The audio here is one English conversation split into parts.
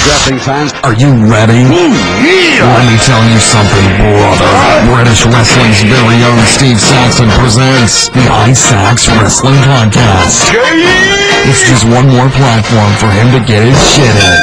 wrestling fans. Are you ready? Yeah. Let me tell you something, brother. British Wrestling's very own Steve Saxon presents the iSax Wrestling Podcast. It's just one more platform for him to get his shit in.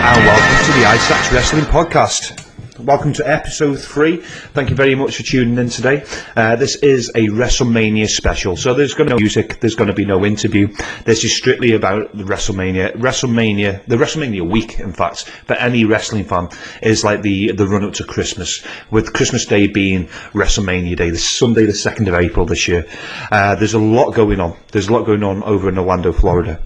And welcome to the iSax Wrestling Podcast. Welcome to episode 3. Thank you very much for tuning in today. This is a WrestleMania special, so there's going to be no music, there's going to be no interview. This is strictly about the WrestleMania, the WrestleMania week, in fact. For any wrestling fan, is like the run-up to Christmas, with Christmas Day being WrestleMania Day, the Sunday, the 2nd of April this year. There's a lot going on. There's a lot going on over in Orlando, Florida.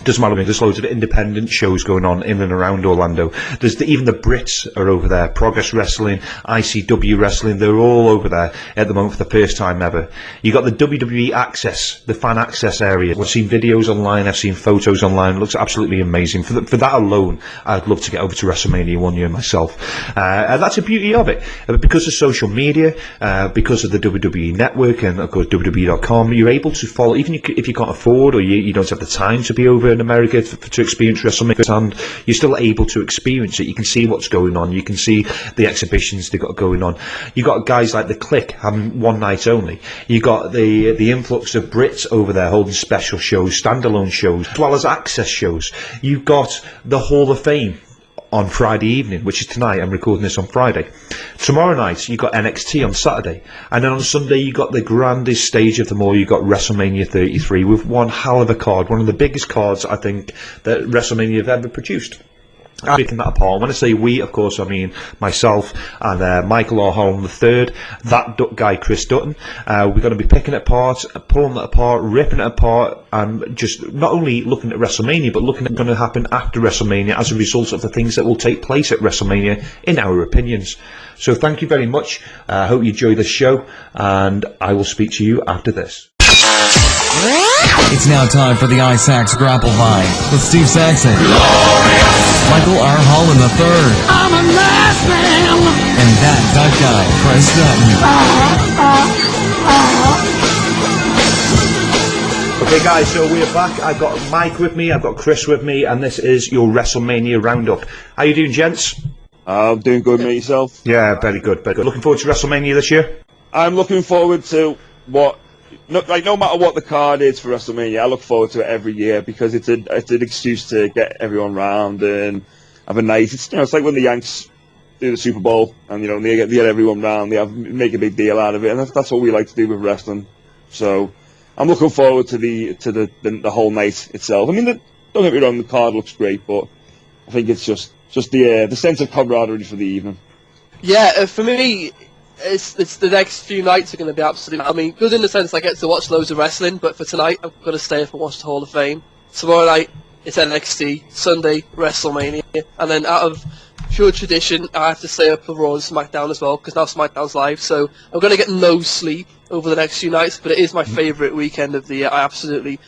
Doesn't matter, there's loads of independent shows going on in and around Orlando. Even the Brits are over there. Progress Wrestling, ICW Wrestling, they're all over there at the moment for the first time ever. You got the WWE Access, the fan access area. I've seen videos online, I've seen photos online. It looks absolutely amazing. For that alone, I'd love to get over to WrestleMania one year myself. And that's the beauty of it. Because of social media, because of the WWE Network and, of course, WWE.com, you're able to follow, even if you can't afford or you don't have the time to be over in America to experience WrestleMania, and you're still able to experience it. You can see what's going on. You can see the exhibitions they've got going on. You got guys like the Click having one night only. You got the influx of Brits over there holding special shows, standalone shows, as well as access shows. You've got the Hall of Fame on Friday evening, which is tonight. I'm recording this on Friday. Tomorrow night you got NXT on Saturday, and then on Sunday you got the grandest stage of them all. You got WrestleMania 33 with one hell of a card, one of the biggest cards I think that WrestleMania have ever produced. I'm picking that apart. When I say we, of course, I mean myself and Michael R. Holland III, that guy Chris Dutton. We're going to be picking it apart, pulling it apart, ripping it apart, and just not only looking at WrestleMania, but looking at what's going to happen after WrestleMania as a result of the things that will take place at WrestleMania, in our opinions. So thank you very much. I hope you enjoy this show, and I will speak to you after this. It's now time for the iSax Grapple Vine with Steve Saxon, Michael R. Holland III, I'm a last man. and that guy, Chris Dutton. Okay guys, so we're back. I've got Mike with me, I've got Chris with me, and this is your WrestleMania Roundup. How you doing, gents? I'm doing good, mate. Yourself? Yeah, very good, very good. Looking forward to WrestleMania this year? I'm looking forward to no matter what the card is for WrestleMania, I look forward to it every year because it's an excuse to get everyone round and have a night. It's like when the Yanks do the Super Bowl and they get everyone round, make a big deal out of it, and that's what we like to do with wrestling. So I'm looking forward to the whole night itself. I mean, don't get me wrong, the card looks great, but I think it's just the sense of camaraderie for the evening. Yeah, for me, it's the next few nights are going to be absolutely. I mean, good in the sense I get to watch loads of wrestling, but for tonight I'm going to stay up and watch the Hall of Fame. Tomorrow night it's NXT, Sunday WrestleMania, and then out of pure tradition I have to stay up for Raw and SmackDown as well because now SmackDown's live. So I'm going to get no sleep over the next few nights, but it is my favourite weekend of the year. I absolutely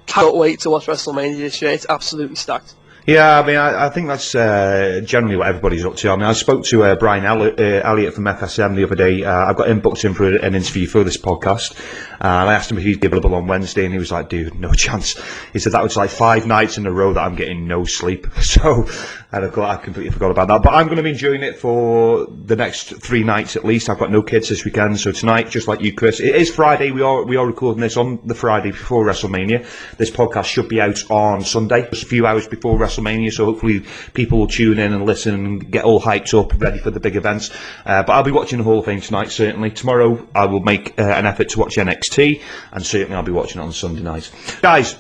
cannot wait to watch WrestleMania this year. It's absolutely stacked. Yeah, I mean, I think that's generally what everybody's up to. I mean, I spoke to Brian Elliott from FSM the other day. I've got him booked in for an interview for this podcast. And I asked him if he'd be available on Wednesday, and he was like, dude, no chance. He said that was like 5 nights in a row that I'm getting no sleep. So I completely forgot about that. But I'm going to be enjoying it for the next 3 nights at least. I've got no kids this weekend. So tonight, just like you, Chris, it is Friday. We are recording this on the Friday before WrestleMania. This podcast should be out on Sunday, just a few hours before WrestleMania. So hopefully people will tune in and listen and get all hyped up, ready for the big events. But I'll be watching the Hall of Fame tonight, certainly. Tomorrow, I will make an effort to watch NXT, and certainly I'll be watching it on Sunday night. Guys,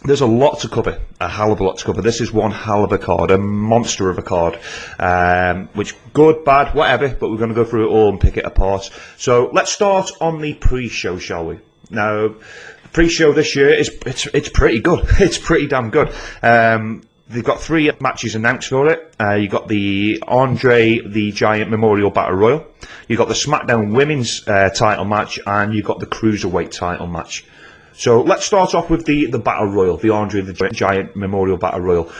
there's a lot to cover, a hell of a lot to cover. This is one hell of a card, a monster of a card, which good, bad, whatever, but we're going to go through it all and pick it apart. So let's start on the pre-show, shall we? Now, the pre-show this year it's pretty good. It's pretty damn good. They've got 3 matches announced for it. You got the Andre the Giant Memorial Battle Royal. You got the SmackDown Women's title match, and you got the Cruiserweight title match. So let's start off with the Battle Royal, the Andre the Giant Memorial Battle Royal.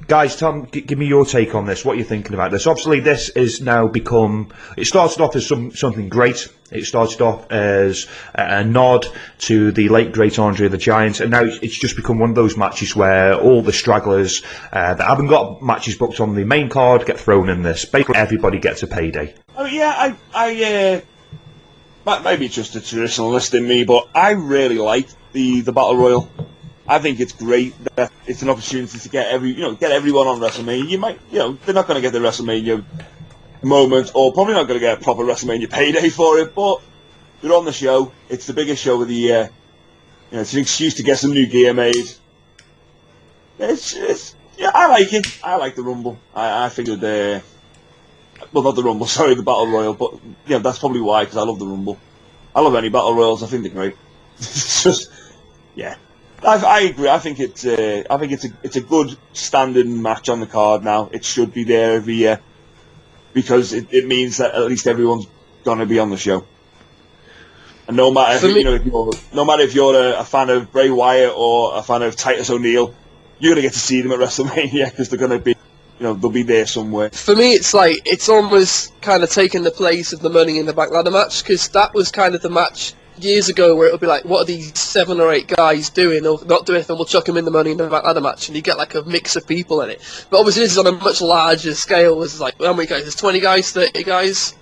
Guys, Tom, give me your take on this. What are you thinking about this? Obviously, this is now become... It started off as something great. It started off as a nod to the late great Andre the Giant, and now it's just become one of those matches where all the stragglers that haven't got matches booked on the main card get thrown in this. Basically, everybody gets a payday. Oh yeah, maybe it's just a traditionalist in me, but I really like the Battle Royal. I think it's great that it's an opportunity to get everyone on WrestleMania. You might, they're not going to get the WrestleMania moment, or probably not going to get a proper WrestleMania payday for it, but they're on the show. It's the biggest show of the year. It's an excuse to get some new gear made. I like it. I like the Rumble. I figured well, not the Rumble, sorry, the Battle Royal, but that's probably why, because I love the Rumble. I love any Battle Royals. I think they're great. It's just, yeah. I agree. I think it's a good standing match on the card now. It should be there every year because it means that at least everyone's gonna be on the show. And no matter if you're a fan of Bray Wyatt or a fan of Titus O'Neil, you're gonna get to see them at WrestleMania because they're gonna be, they'll be there somewhere. For me, it's almost kind of taken the place of the Money in the Bank ladder match, because that was kind of the match years ago where it would be like, what are these 7 or 8 guys doing or not doing, and we'll chuck them in the Money in the Bank ladder match, and you get like a mix of people in it. But obviously this is on a much larger scale. It's like, how many guys? There's 20 guys, 30 guys?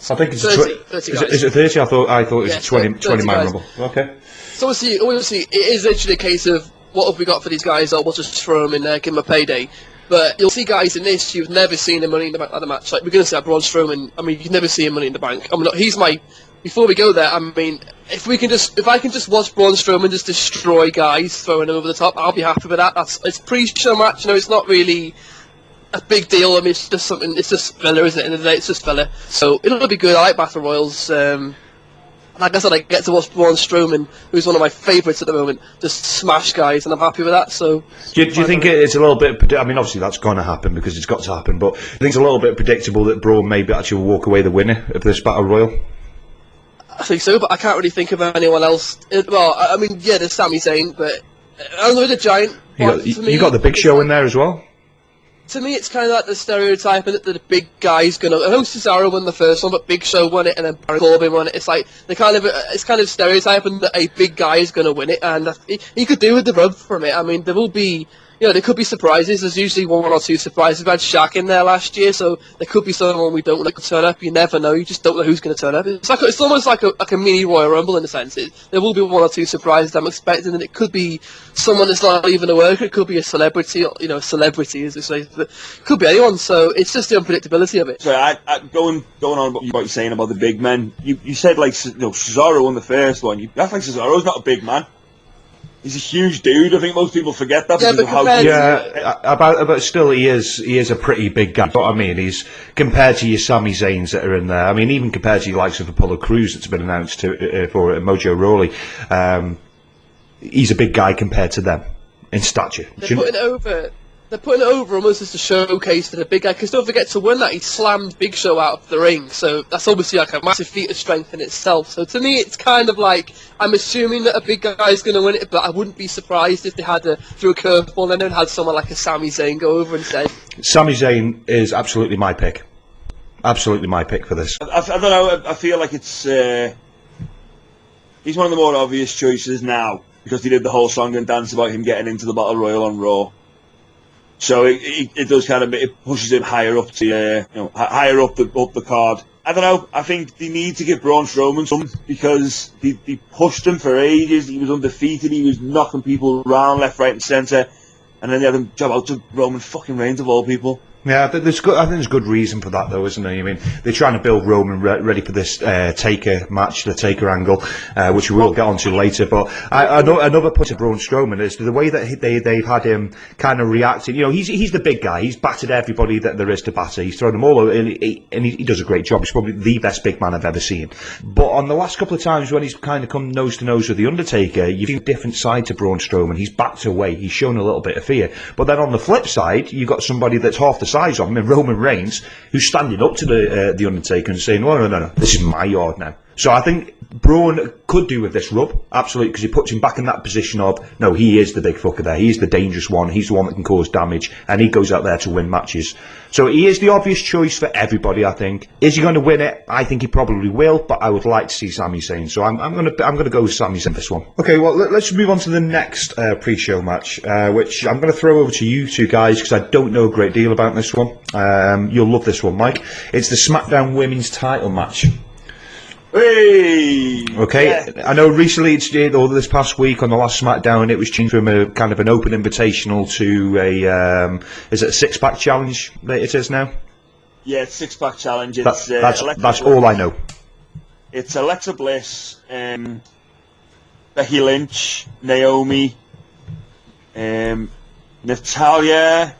I think it's 30 guys. Is it 30? I thought it was 20 man Rumble. Okay. So obviously it is literally a case of, what have we got for these guys? Oh, we'll just throw them in there, give them a payday. But you'll see guys in this you've never seen in Money in the Bank ladder match. Like, we're going to see a Braun Strowman. I mean, you've never seen Money in the Bank. I mean, he's my... Before we go there, I mean, if I can just watch Braun Strowman just destroy guys, throwing them over the top, I'll be happy with that. It's pre-show match, it's not really a big deal. I mean, it's just something. It's just filler, isn't it? At the end of the day, it's just filler. So it'll be good. I like Battle Royals. Like I said, I get to watch Braun Strowman, who's one of my favourites at the moment, just smash guys, and I'm happy with that. So, do you think it's a little bit? I mean, obviously that's going to happen because it's got to happen. But I think it's a little bit predictable that Braun maybe actually will walk away the winner of this Battle Royal. I think so, but I can't really think of anyone else. Well, I mean, yeah, there's Sami Zayn, but Andre the Giant. You got the Big Show in there as well. To me, it's kind of like the stereotype that the big guy's gonna. I know Cesaro won the first one, but Big Show won it, and then Baron Corbin won it. It's like it's kind of stereotyping that a big guy is gonna win it, and he could do with the rub from it. I mean, there will be. There could be surprises. There's usually 1 or 2 surprises. We had Shaq in there last year, so there could be someone we don't know could turn up. You never know. You just don't know who's going to turn up. It's almost like a mini Royal Rumble in a sense. There will be 1 or 2 surprises I'm expecting, and it could be someone that's not even a worker. It could be a celebrity, a celebrity, as they say. It could be anyone. So it's just the unpredictability of it. So going on what you're saying about the big men. You said like Cesaro won the first one. You act like Cesaro's not a big man. He's a huge dude. I think most people forget that because of how. But still, he is a pretty big guy. But I mean, he's compared to your Sami Zayns that are in there. I mean, even compared to the likes of Apollo Crews that's been announced for Mojo Rawley, he's a big guy compared to them in stature. They're putting it over almost as a showcase for the big guy, because don't forget, to win that, he slammed Big Show out of the ring, so that's obviously like a massive feat of strength in itself. So to me, it's kind of like, I'm assuming that a big guy is going to win it, but I wouldn't be surprised if they threw a curveball in and had someone like a Sami Zayn go over and say. Sami Zayn is absolutely my pick. Absolutely my pick for this. I don't know, I feel like it's... he's one of the more obvious choices now, because he did the whole song and dance about him getting into the Battle Royal on Raw. So it does kind of, it pushes him higher up to higher up the card. I don't know. I think they need to give Braun Strowman some, because they pushed him for ages. He was undefeated. He was knocking people around left, right, and centre, and then they had him job out to Roman fucking Reigns of all people. Yeah, I think there's good reason for that, though, isn't there? I mean, they're trying to build Roman ready for this Taker match, the Taker angle, which we will get onto later. But another point of Braun Strowman is the way that they've had him kind of reacting. He's the big guy. He's battered everybody that there is to batter. He's thrown them all over, and he does a great job. He's probably the best big man I've ever seen. But on the last couple of times when he's kind of come nose to nose with the Undertaker, you've seen a different side to Braun Strowman. He's backed away. He's shown a little bit of fear. But then on the flip side, you've got somebody that's half the size of him, in Roman Reigns, who's standing up to the Undertaker and saying, no, this is my yard now. So I think Braun could do with this rub, absolutely, because he puts him back in that position of, no, he is the big fucker there. He's the dangerous one. He's the one that can cause damage, and he goes out there to win matches. So he is the obvious choice for everybody, I think. Is he going to win it? I think he probably will, but I would like to see Sami Zayn. So I'm going to go with Sami Zayn for this one. Okay, well, let's move on to the next pre-show match, which I'm going to throw over to you two guys because I don't know a great deal about this one. You'll love this one, Mike. It's the SmackDown Women's Title match. Hey! Okay, Yeah. I know recently or this past week on the last SmackDown, it was changed from a kind of an open invitational to a is it a 6-pack challenge that it is now? Yeah, it's 6-pack challenge. It's, that's all I know. It's Alexa Bliss, Becky Lynch, Naomi, Natalya,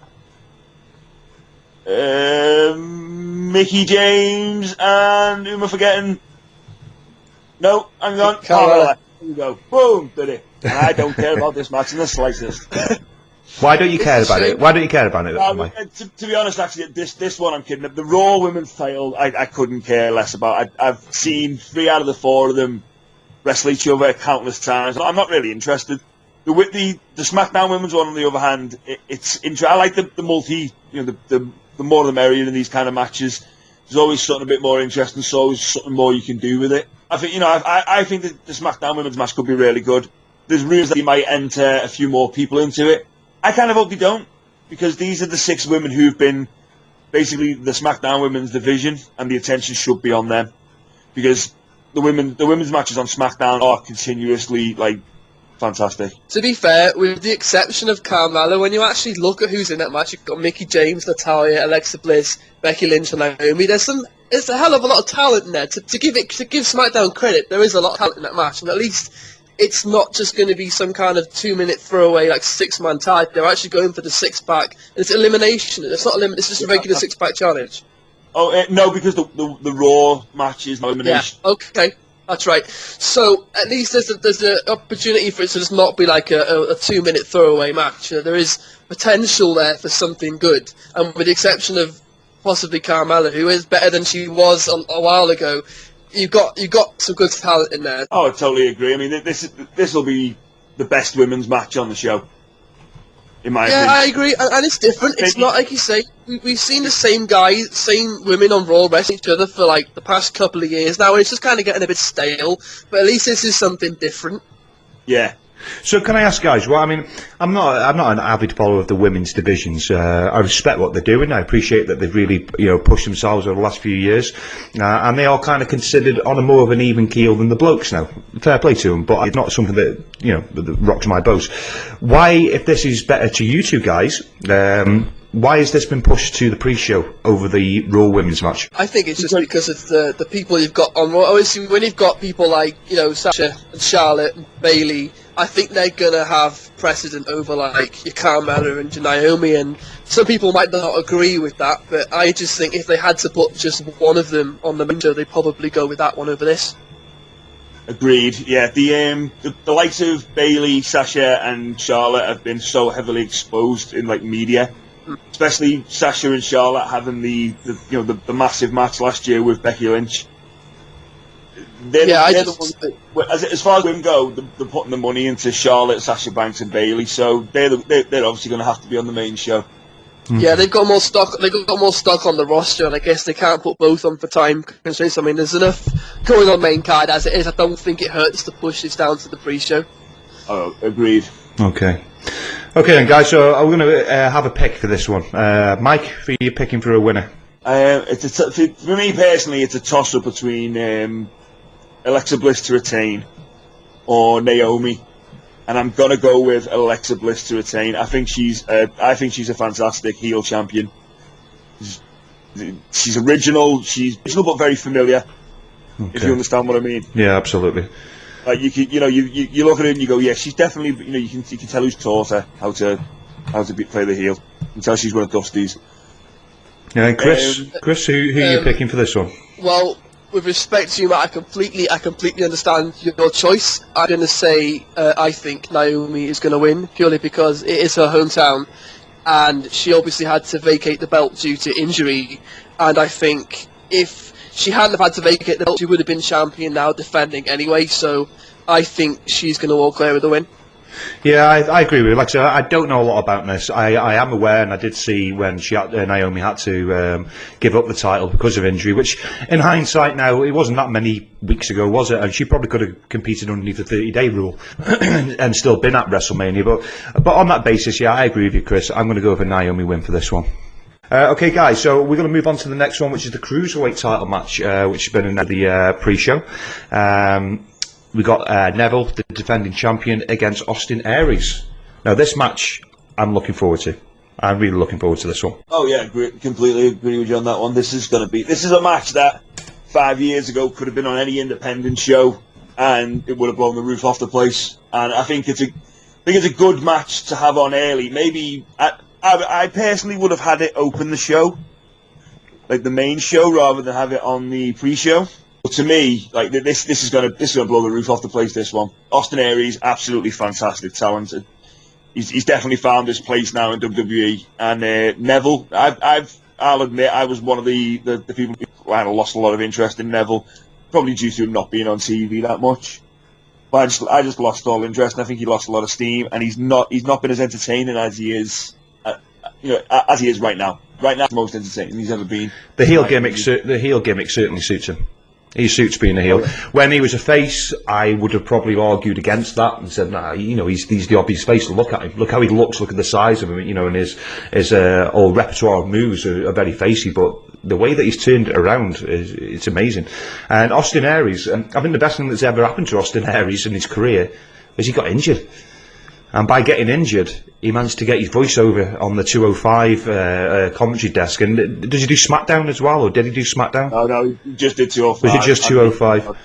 Mickey James, and who am I forgetting? No, hang on. Carmella. Here we go. Boom, did it. And I don't care about this match in the slightest. Why don't you care about it? Why don't you care about it? To be honest, actually, this one I'm kidding. The Raw Women's title, I couldn't care less about. I've seen 3 out of the 4 of them wrestle each other countless times. I'm not really interested. The SmackDown Women's one, on the other hand, it's interesting. I like the multi, the more the merrier in these kind of matches. There's always something a bit more interesting. There's always something more you can do with it. I think, I think that the SmackDown Women's match could be really good. There's rumours that he might enter a few more people into it. I kind of hope they don't, because these are the 6 women who've been basically the SmackDown Women's division, and the attention should be on them, because the women's matches on SmackDown are continuously fantastic. To be fair, with the exception of Carmella, when you actually look at who's in that match, you've got Mickey James, Natalya, Alexa Bliss, Becky Lynch, and Naomi. There's a hell of a lot of talent in there. To give SmackDown credit, there is a lot of talent in that match, and at least it's not just going to be some kind of 2-minute throwaway 6-man tag. They're actually going for the 6-pack. It's elimination. It's not it's just a regular 6-pack challenge. Oh no, because the Raw match is elimination. Yeah. Okay. That's right. So at least there's an opportunity for it to just not be like a 2-minute throwaway match. There is potential there for something good, and with the exception of possibly Carmella, who is better than she was a while ago, you got some good talent in there. Oh, I totally agree. I mean, this will be the best women's match on the show, in my opinion. Yeah, I agree, and it's different. It's not like you say. We've seen the same women on Raw wrestle each other for the past couple of years now, and it's just kind of getting a bit stale. But at least this is something different. Yeah. So can I ask, guys? Well, I mean, I'm not an avid follower of the women's divisions. I respect what they're doing. I appreciate that they've really, pushed themselves over the last few years, and they are kind of considered on a more of an even keel than the blokes now. Fair play to them, but it's not something that that rocks my boat. Why, if this is better to you two guys, why has this been pushed to the pre-show over the Raw Women's match? I think it's just because of the people you've got on Raw. Obviously, when you've got people like Sasha and Charlotte and Bayley, I think they're gonna have precedent over your Carmella and your Naomi. And some people might not agree with that, but I just think if they had to put just one of them on the main show, they'd probably go with that one over this. Agreed. Yeah, the likes of Bayley, Sasha, and Charlotte have been so heavily exposed in media. Especially Sasha and Charlotte having the massive match last year with Becky Lynch. As far as women go, they're putting the money into Charlotte, Sasha Banks, and Bayley, so they're obviously going to have to be on the main show. Yeah, they've got more stock. They've got more stock on the roster, and I guess they can't put both on for time constraints. I mean, there's enough going on main card as it is. I don't think it hurts to push this down to the pre-show. Oh, agreed. Okay then, guys. So I'm going to have a pick for this one. Mike, who are you picking for a winner? For me personally, it's a toss-up between Alexa Bliss to retain or Naomi, and I'm gonna go with Alexa Bliss to retain. I think she's a fantastic heel champion. She's original but very familiar. Okay. If you understand what I mean. Yeah, absolutely. You look at her and you go, yeah, she's definitely, you can tell who's taught her how to play the heel. You can tell she's one of Dusty's. Yeah, Chris, who are you picking for this one? Well, with respect to you, Matt, I completely understand your choice. I'm going to say I think Naomi is going to win, purely because it is her hometown, and she obviously had to vacate the belt due to injury. And I think if she hadn't have had to vacate the belt, she would have been champion now, defending anyway. So I think she's going to walk away with the win. Yeah, I agree with you. Like I said, I don't know a lot about this. I am aware, and I did see when Naomi had to give up the title because of injury, which, in hindsight now, it wasn't that many weeks ago, was it? And she probably could have competed underneath the 30-day rule and still been at WrestleMania. But on that basis, yeah, I agree with you, Chris. I'm going to go with a Naomi win for this one. Okay, guys, so we're going to move on to the next one, which is the Cruiserweight title match, which has been in the pre-show. We got Neville, the defending champion, against Austin Aries. Now, this match, I'm looking forward to. I'm really looking forward to this one. Oh yeah, completely agree with you on that one. This is a match that 5 years ago could have been on any independent show, and it would have blown the roof off the place. And I think it's a good match to have on early. Maybe I personally would have had it open the show, like the main show, rather than have it on the pre-show. But to me, like this is gonna blow the roof off the place. This one, Austin Aries, absolutely fantastic, talented. He's definitely found his place now in WWE. And Neville, I'll admit, I was one of the people who had lost a lot of interest in Neville, probably due to him not being on TV that much. But I just lost all interest, and I think he lost a lot of steam. And he's not been as entertaining as he is, as he is right now. Right now, the most entertaining he's ever been. The heel gimmick certainly suits him. He suits being a heel. When he was a face, I would have probably argued against that and said, "Nah, he's the obvious face. Look at him. Look how he looks. Look at the size of him. And his whole repertoire of moves are very facey. But the way that he's turned it around it's amazing." And Austin Aries, I think the best thing that's ever happened to Austin Aries in his career is he got injured. And by getting injured, he managed to get his voiceover on the 205 commentary desk. And does he do SmackDown as well, or did he do SmackDown? Oh no, he just did 205. Was it just 205?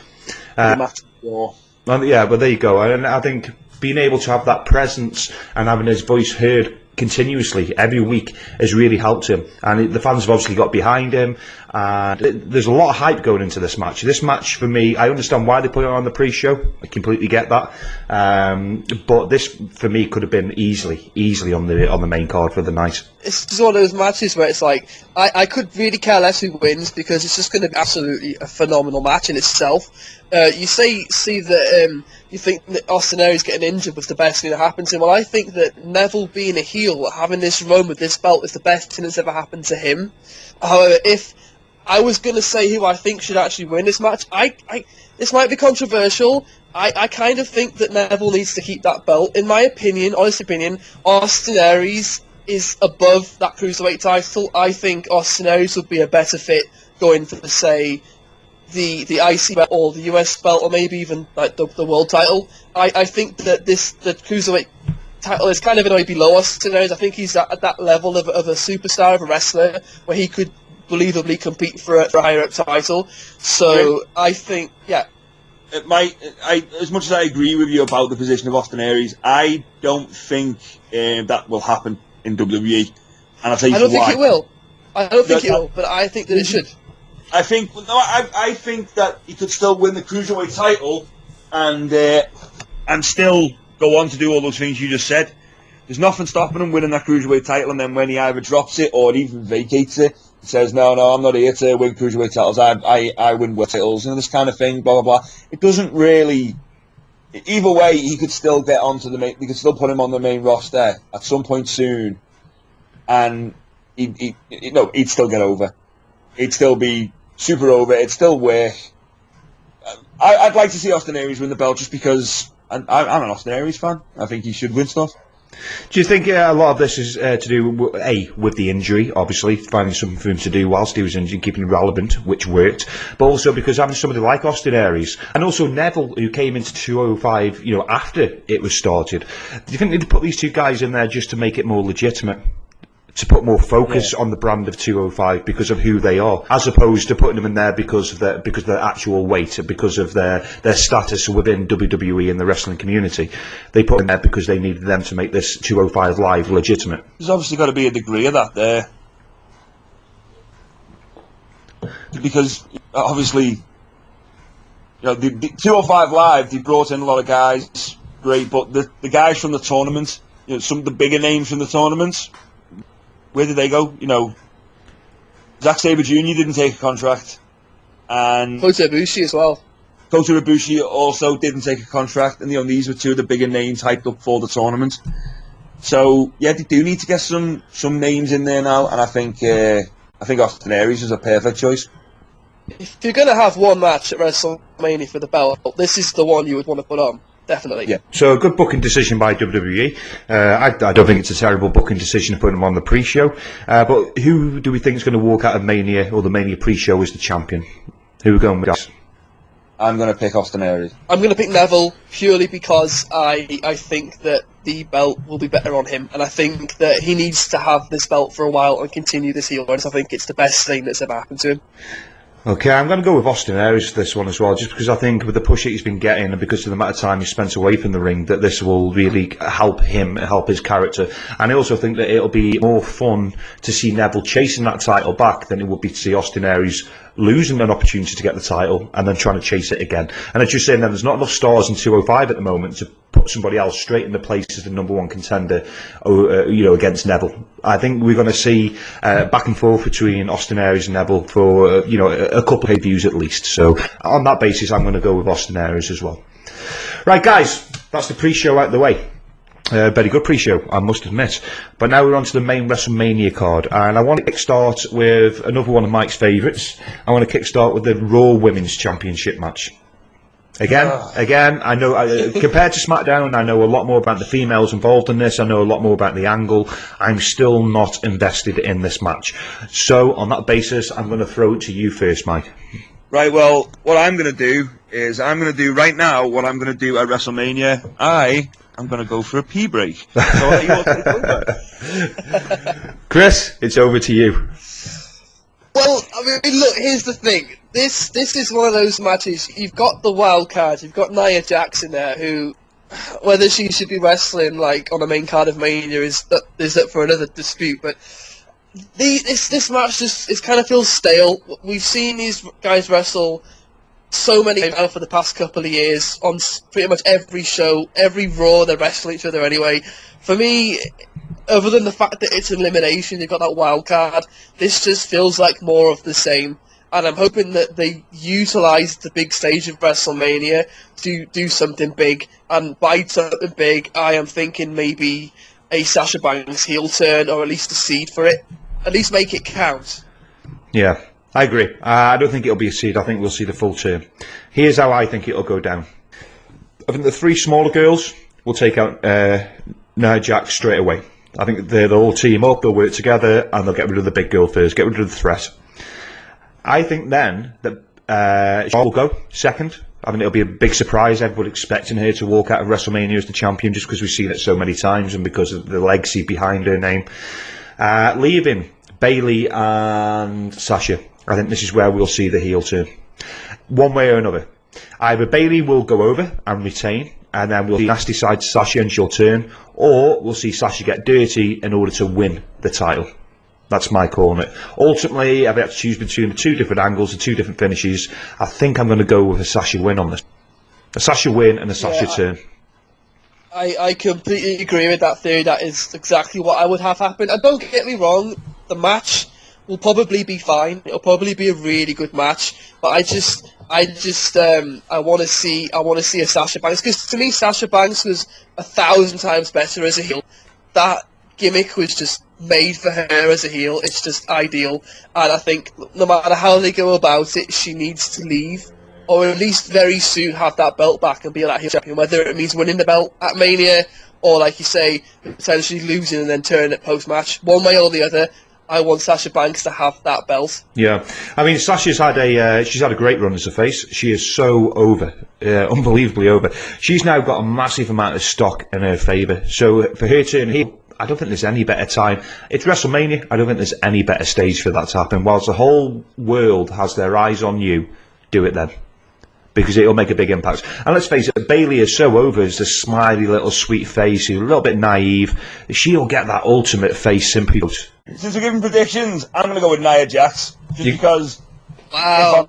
Yeah, well there you go. And I think being able to have that presence and having his voice heard continuously every week has really helped him, and the fans have obviously got behind him, and there's a lot of hype going into this match. This match, for me, I understand why they put it on the pre-show. I completely get that, but this for me could have been easily on the main card for the night. It's just one of those matches where it's like I could really care less who wins, because it's just going to be absolutely a phenomenal match in itself. You see that you think that Austin Aries getting injured was the best thing that happened to him. Well, I think that Neville being a heel, having this run with this belt, is the best thing that's ever happened to him. However, if I was going to say who I think should actually win this match, this might be controversial. I kind of think that Neville needs to keep that belt. In my opinion, honest opinion, Austin Aries is above that Cruiserweight title. I think Austin Aries would be a better fit going for, say, the IC belt or the US belt, or maybe even like the world title. I think that the Cruiserweight title is kind of in a way below Austin Aries. I think he's at that level of a superstar, of a wrestler, where he could believably compete for a higher up title. So I think, yeah. As much as I agree with you about the position of Austin Aries, I don't think that will happen in WWE. And I'll tell you why. I don't think it will. I don't think it will, but I think that it should. I think that he could still win the Cruiserweight title and still go on to do all those things you just said. There's nothing stopping him winning that Cruiserweight title, and then when he either drops it or even vacates it, he says, no, I'm not here to win Cruiserweight titles, I win world titles, this kind of thing, blah, blah, blah. It doesn't really... Either way, he could still get onto the main... They could still put him on the main roster at some point soon, and he'd still get over. He'd still be super over, it'd still work. I'd like to see Austin Aries win the belt, just because I'm an Austin Aries fan. I think he should win stuff. Do you think a lot of this is to do with the injury, obviously, finding something for him to do whilst he was injured, keeping him relevant, which worked, but also because having somebody like Austin Aries, and also Neville, who came into 205, after it was started, do you think they'd put these two guys in there just to make it more legitimate? To put more focus on the brand of 205 because of who they are, as opposed to putting them in there because of their actual weight, because of their status within WWE and the wrestling community. They put them there because they needed them to make this 205 Live legitimate. There's obviously got to be a degree of that there, because obviously, the 205 Live, they brought in a lot of guys, great, but the guys from the tournament, some of the bigger names from the tournaments, where did they go? Zack Sabre Jr. didn't take a contract. and Kota Ibushi as well. Kota Ibushi also didn't take a contract, and these were two of the bigger names hyped up for the tournament. So yeah, they do need to get some names in there now, and I think Austin Aries is a perfect choice. If you're going to have one match at WrestleMania for the belt, this is the one you would want to put on. Definitely. Yeah. So a good booking decision by WWE. I don't think it's a terrible booking decision to put him on the pre-show. But who do we think is going to walk out of Mania or the Mania pre-show as the champion? Who are we going with, guys? I'm going to pick Austin Aries. I'm going to pick Neville purely because I think that the belt will be better on him, and I think that he needs to have this belt for a while and continue this heel run. I think it's the best thing that's ever happened to him. Okay, I'm going to go with Austin Aries for this one as well, just because I think with the push that he's been getting and because of the amount of time he spent away from the ring, that this will really help him, help his character. And I also think that it'll be more fun to see Neville chasing that title back than it would be to see Austin Aries losing an opportunity to get the title and then trying to chase it again. And as you're saying, then there's not enough stars in 205 at the moment to put somebody else straight in the place as the number one contender, against Neville. I think we're going to see back and forth between Austin Aries and Neville for a couple of views at least. So on that basis, I'm going to go with Austin Aries as well. Right, guys, that's the pre-show out of the way. Very good pre-show, I must admit. But now we're on to the main WrestleMania card, and I want to kickstart with another one of Mike's favourites. I want to kickstart with the Raw Women's Championship match. Again, I know, compared to SmackDown, I know a lot more about the females involved in this. I know a lot more about the angle. I'm still not invested in this match. So, on that basis, I'm going to throw it to you first, Mike. Right, well, what I'm going to do is right now what I'm going to do at WrestleMania. I'm going to go for a pee break. So I'll let you all take over. Chris, it's over to you. Well, I mean, look, here's the thing. This is one of those matches. You've got the wild card. You've got Nia Jax in there, who, whether she should be wrestling like on the main card of Mania is up for another dispute. But this match just kind of feels stale. We've seen these guys wrestle so many times for the past couple of years on pretty much every show, every Raw. They're wrestling each other anyway. For me, other than the fact that it's elimination, you've got that wild card. This just feels like more of the same. And I'm hoping that they utilise the big stage of WrestleMania to do something big. And by something big, I am thinking maybe a Sasha Banks heel turn, or at least a seed for it. At least make it count. Yeah, I agree. I don't think it'll be a seed. I think we'll see the full turn. Here's how I think it'll go down. I think the three smaller girls will take out Nia Jax straight away. I think they'll all team up, they'll work together, and they'll get rid of the big girl first, get rid of the threat. I think then that Charlotte will go second. I mean, it'll be a big surprise. Everybody expecting her to walk out of WrestleMania as the champion just because we've seen it so many times and because of the legacy behind her name. Leaving Bayley and Sasha. I think this is where we'll see the heel turn. One way or another. Either Bayley will go over and retain, and then we'll see nasty side to Sasha and she'll turn, or we'll see Sasha get dirty in order to win the title. That's my call on it. Ultimately, I've had to choose between the two different angles, the two different finishes. I think I'm going to go with a Sasha win on this. A Sasha win and a Sasha turn. I completely agree with that theory. That is exactly what I would have happen. And don't get me wrong, the match will probably be fine. It'll probably be a really good match. But I want to see a Sasha Banks, because to me Sasha Banks was 1,000 times better as a heel. That gimmick was just made for her as a heel. It's just ideal, and I think no matter how they go about it, she needs to leave, or at least very soon have that belt back and be that heel champion. Whether it means winning the belt at Mania, or like you say, potentially losing and then turning it post match. One way or the other, I want Sasha Banks to have that belt. Yeah, I mean, Sasha's had she's had a great run as a face. She is so over, unbelievably over. She's now got a massive amount of stock in her favour. So for her turn heel, I don't think there's any better time. It's WrestleMania. I don't think there's any better stage for that to happen. Whilst the whole world has their eyes on you, do it then, because it'll make a big impact. And let's face it, Bayley is so over as the smiley little sweet face, who's a little bit naive. She'll get that ultimate face simply. Since we're giving predictions, I'm going to go with Nia Jax, just because. Wow.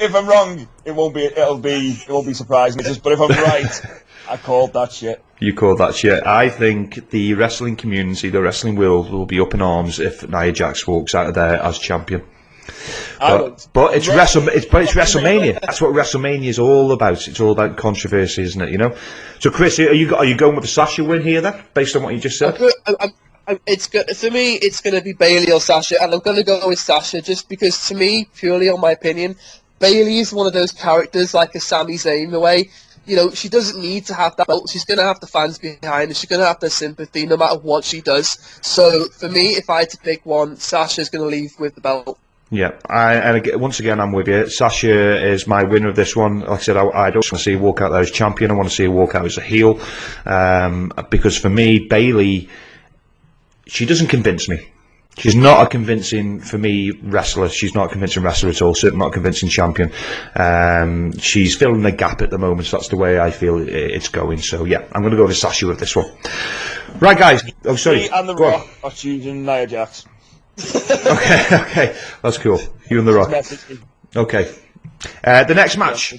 If I'm wrong, it won't be surprising. But if I'm right, I called that shit. You called that shit. I think the wrestling community, the wrestling world, will be up in arms if Nia Jax walks out of there as champion. But it's WrestleMania. That's what WrestleMania is all about. It's all about controversy, isn't it? You know. So, Chris, are you going with the Sasha win here then, based on what you just said? It's good for me. It's going to be Bailey or Sasha, and I'm going to go with Sasha just because, to me, purely on my opinion, Bailey is one of those characters like a Sami Zayn, the way. You know, she doesn't need to have that belt. She's going to have the fans behind her. She's going to have their sympathy no matter what she does. So, for me, if I had to pick one, Sasha's going to leave with the belt. Yeah, once again, I'm with you. Sasha is my winner of this one. Like I said, I don't want to see her walk out there as champion. I want to see her walk out as a heel. Because for me, Bailey, she doesn't convince me. She's not a convincing, for me, wrestler. She's not a convincing wrestler at all. Certainly not a convincing champion. She's filling the gap at the moment. So that's the way I feel it's going. So, yeah, I'm going to go with Sasha with this one. Right, guys. Oh, sorry. Me and The Rock are choosing Nia Jax. Okay. That's cool. You and The Rock. Okay. The next match.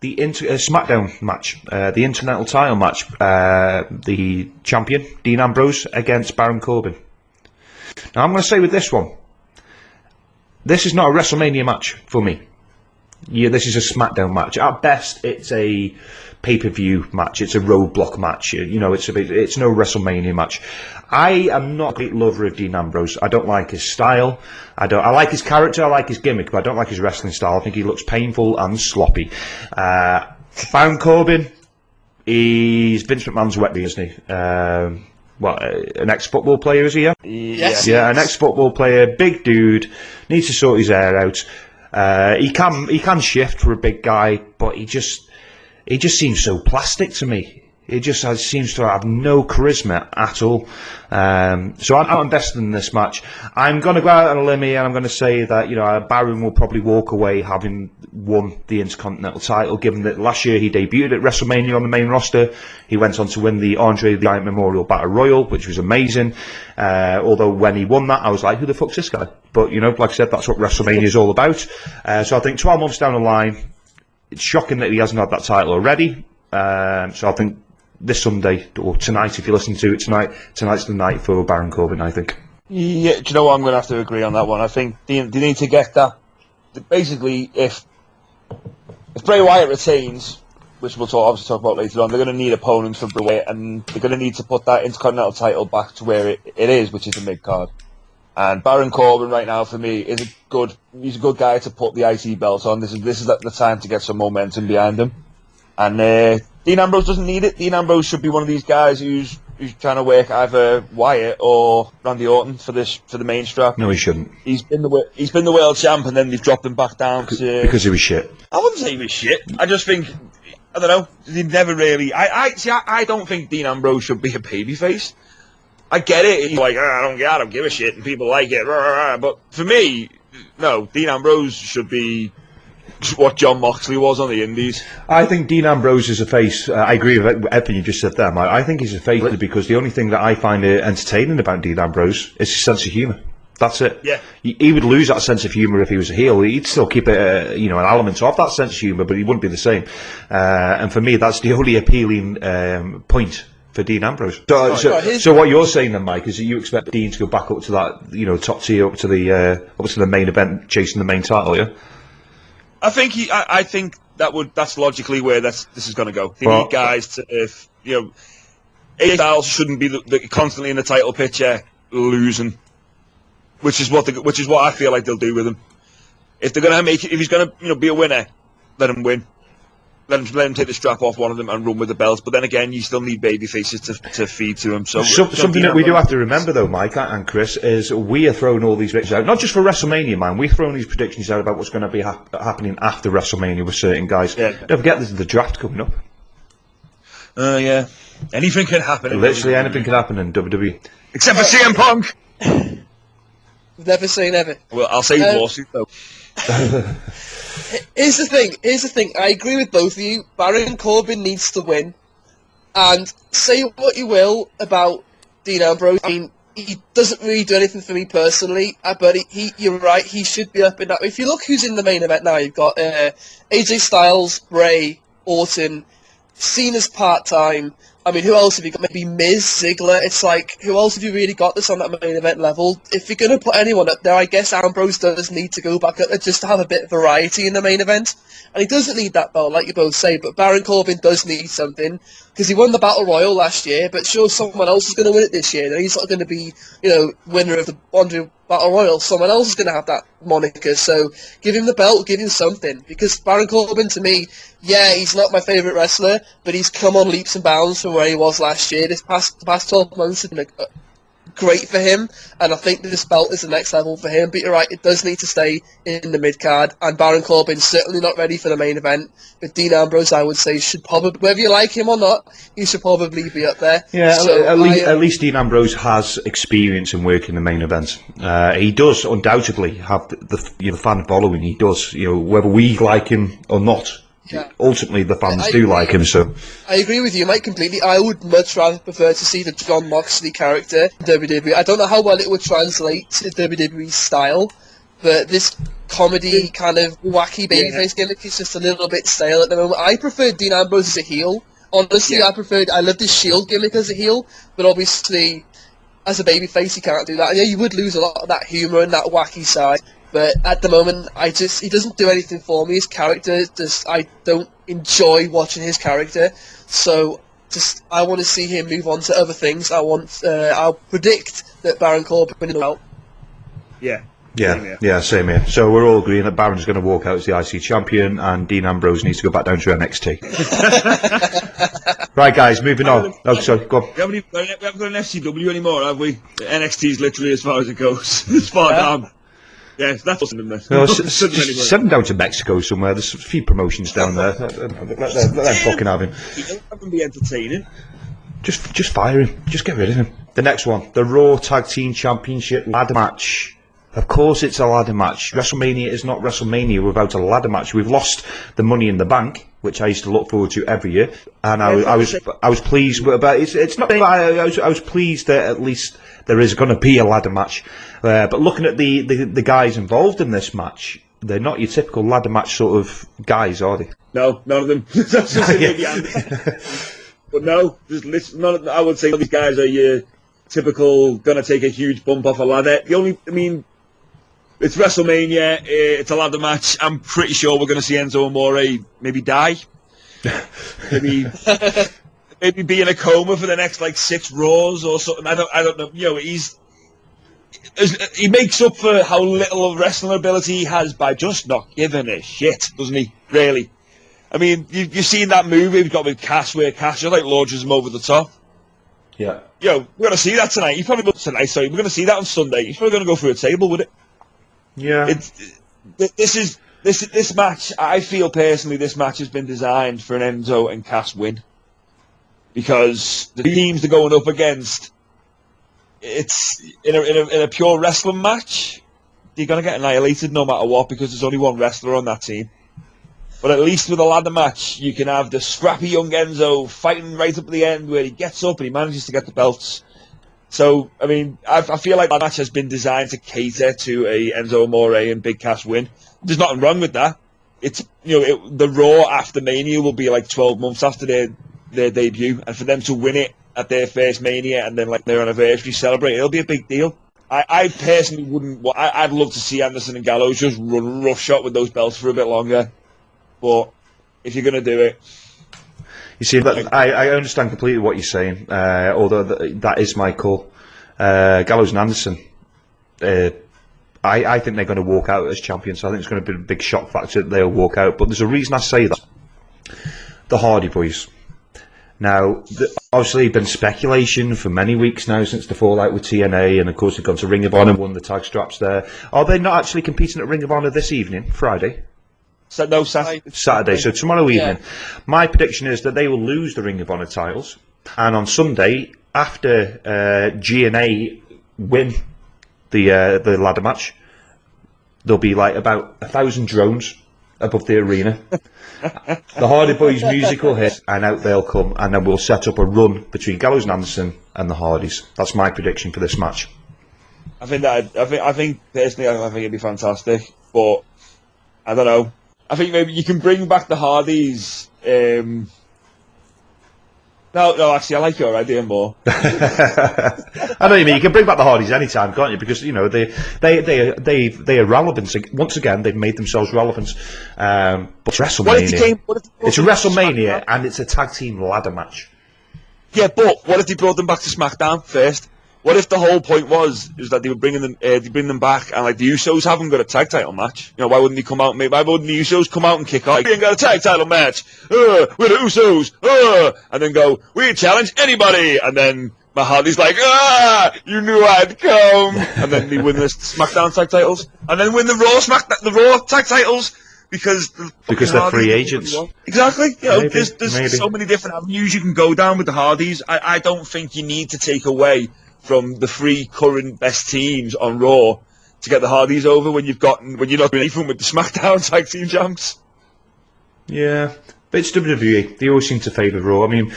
The SmackDown match. The Intercontinental title match. The champion, Dean Ambrose, against Baron Corbin. Now, I'm going to say with this one, this is not a WrestleMania match for me. Yeah, this is a SmackDown match. At best, it's a pay-per-view match. It's a roadblock match. You know, it's no WrestleMania match. I am not a great lover of Dean Ambrose. I don't like his style. I like his character. I like his gimmick, but I don't like his wrestling style. I think he looks painful and sloppy. Baron Corbin, he's Vince McMahon's wet bean, isn't he? An ex-football player, is he? Yeah? Yes. Yeah, an ex-football player, big dude, needs to sort his hair out. He can shift for a big guy, but he just seems so plastic to me. It just seems to have no charisma at all. So I'm invested in this match. I'm going to go out on a limb here and I'm going to say that, you know, Baron will probably walk away having won the Intercontinental title, given that last year he debuted at WrestleMania on the main roster. He went on to win the Andre the Giant Memorial Battle Royal, which was amazing. Although when he won that, I was like, who the fuck's this guy? But, you know, like I said, that's what WrestleMania is all about. So I think 12 months down the line, it's shocking that he hasn't had that title already. So I think this Sunday, or tonight, if you listen to it tonight's the night for Baron Corbin, I think. Yeah, do you know what? I'm going to have to agree on that one. I think they need to get that. Basically, if Bray Wyatt retains, which we'll obviously talk about later on, they're going to need opponents for Bray Wyatt, and they're going to need to put that Intercontinental title back to where it is, which is the mid-card. And Baron Corbin right now, for me, he's a good guy to put the IC belt on. This is the time to get some momentum behind him. And Dean Ambrose doesn't need it. Dean Ambrose should be one of these guys who's trying to work either Wyatt or Randy Orton for the main strap. No, he shouldn't. He's been the world champ, and then they've dropped him back down because he was shit. I wouldn't say he was shit. I just think, I don't know. He never really. I don't think Dean Ambrose should be a babyface. I get it. He's like, I don't give a shit, and people like it. But for me, no. Dean Ambrose should be what John Moxley was on the Indies. I think Dean Ambrose is a face. I agree with everything you just said there, Mike. I think he's a face because the only thing that I find entertaining about Dean Ambrose is his sense of humour. That's it. Yeah. He would lose that sense of humour if he was a heel. He'd still keep it, an element of that sense of humour, but he wouldn't be the same. And for me, that's the only appealing point for Dean Ambrose. So what you're saying then, Mike, is that you expect Dean to go back up to that, top tier, up to the main event, chasing the main title, yeah? I think that's logically where this is going to go. They need guys to, AJ Styles shouldn't be constantly in the title picture losing, which is what I feel like they'll do with him. If they're going to if he's going to be a winner, let him win. Let him take the strap off one of them and run with the belts. But then again, you still need baby faces to feed to him. So something that we do have to remember, though, Mike and Chris, is we are throwing all these predictions out, not just for WrestleMania, man. We're throwing these predictions out about what's going to be happening after WrestleMania with certain guys. Yeah. Don't forget, there's the draft coming up. Yeah. Anything can happen. Literally anything can happen in WWE. Except for CM Punk. Never say never. Well, I'll say lawsuit, though. Here's the thing. I agree with both of you. Baron Corbin needs to win. And say what you will about Dean Ambrose. I mean, he doesn't really do anything for me personally. But you're right. He should be up in that. If you look who's in the main event now, you've got AJ Styles, Bray, Orton, Cena's part-time. I mean, who else have you got? Maybe Miz, Ziggler. It's like, who else have you really got that's on that main event level? If you're going to put anyone up there, I guess Ambrose does need to go back up there just to have a bit of variety in the main event. And he doesn't need that belt, like you both say, but Baron Corbin does need something, because he won the Battle Royal last year, but sure, someone else is going to win it this year. And he's not going to be, winner of the Wonder Battle Royal. Someone else is going to have that moniker, so give him the belt, give him something, because Baron Corbin, to me, yeah, he's not my favourite wrestler, but he's come on leaps and bounds from where he was last year. The past 12 months have been great for him, and I think this belt is the next level for him. But you're right, it does need to stay in the mid-card, and Baron Corbin's certainly not ready for the main event. But Dean Ambrose, I would say, should probably, whether you like him or not, he should probably be up there. Yeah, so at least Dean Ambrose has experience in working the main event. He does undoubtedly have the fan following. He does, whether we like him or not. Yeah. Ultimately, the fans do like him, so... I agree with you, Mike, completely. I would much rather prefer to see the Jon Moxley character in WWE. I don't know how well it would translate to WWE's style, but this comedy kind of wacky babyface gimmick is just a little bit stale at the moment. I prefer Dean Ambrose as a heel. Honestly, I loved his Shield gimmick as a heel, but obviously, as a babyface, he can't do that. And yeah, you would lose a lot of that humour and that wacky side. But at the moment, he doesn't do anything for me. His character, I don't enjoy watching his character. So, I want to see him move on to other things. I'll predict that Baron Corbin will out. Yeah. Same here. So we're all agreeing that Baron's going to walk out as the IC champion, and Dean Ambrose needs to go back down to NXT. Right, guys, moving on. Oh, sorry, go on. We haven't got an FCW anymore, have we? NXT's literally as far as it goes. As far down. Yes, that's awesome. No, send him down to Mexico somewhere. There's a few promotions down there. Let them fucking have him. He doesn't have to be entertaining. Just fire him. Just get rid of him. The next one, the Raw Tag Team Championship ladder match. Of course, it's a ladder match. WrestleMania is not WrestleMania without a ladder match. We've lost the Money in the Bank, which I used to look forward to every year, and I was pleased with. But it's not. I was pleased that at least there is going to be a ladder match. But looking at the guys involved in this match, they're not your typical ladder match sort of guys, are they? No, none of them. But no, I would say these guys are your typical going to take a huge bump off a ladder. It's WrestleMania, it's a ladder match. I'm pretty sure we're going to see Enzo Amore maybe die. maybe be in a coma for the next 6 Raws or something. I don't know. He makes up for how little of wrestling ability he has by just not giving a shit, doesn't he? Really. I mean, you've seen that movie we've got with Cass, where Cass just launches him over the top. Yeah. We're going to see that tonight. We're going to see that on Sunday. He's probably going to go through a table with it. Yeah. This match, I feel personally, this match has been designed for an Enzo and Cass win, because the teams they're going up against, it's in a pure wrestling match, you're going to get annihilated no matter what, because there's only one wrestler on that team. But at least with a ladder match, you can have the scrappy young Enzo fighting right up at the end, where he gets up and he manages to get the belts. So, I mean, I feel like that match has been designed to cater to a Enzo Amore and Big Cass win. There's nothing wrong with that. It's the Raw after Mania will be 12 months after their debut, and for them to win it at their first Mania and then their anniversary celebrate, it'll be a big deal. I personally wouldn't. I'd love to see Anderson and Gallows just run roughshod with those belts for a bit longer. But if you're going to do it, you see, I understand completely what you're saying. Although that is my call. Gallows and Anderson, I think they're going to walk out as champions. I think it's going to be a big shock factor that they'll walk out. But there's a reason I say that. The Hardy Boys. Now, obviously, been speculation for many weeks now since the fallout with TNA, and of course they've gone to Ring of Honor and won the tag straps there. Are they not actually competing at Ring of Honor this evening, Friday? No, Saturday. So tomorrow evening. My prediction is that they will lose the Ring of Honor titles, and on Sunday, after GNA win the ladder match, there'll be about 1,000 drones above the arena. The Hardy Boys music will hit, and out they'll come, and then we'll set up a run between Gallows and Anderson and the Hardys. That's my prediction for this match. I think personally, I think it'd be fantastic, but I don't know. I think maybe you can bring back the Hardys. No, actually, I like your idea more. I know what you mean. You can bring back the Hardys anytime, can't you? Because they are relevant. Once again, they've made themselves relevant. But it's WrestleMania. It's a WrestleMania, and it's a tag team ladder match. Yeah, but what if they brought them back to SmackDown first? What if the whole point was that they were bring them back, and like the Usos haven't got a tag title match? You know, why wouldn't they come out? Why wouldn't the Usos come out and kick off? We ain't got a tag title match. We're the Usos. And then go, we challenge anybody. And then Matt Hardy's like, you knew I'd come. And then they win the SmackDown tag titles, and then win the Raw tag titles. Because they're free agents. Exactly. You know, Maybe, there's so many different avenues you can go down with the Hardys. I don't think you need to take away from the three current best teams on Raw to get the Hardys over when you're not doing anything with the SmackDown tag team champs. Yeah, but it's WWE. They always seem to favour Raw. I mean,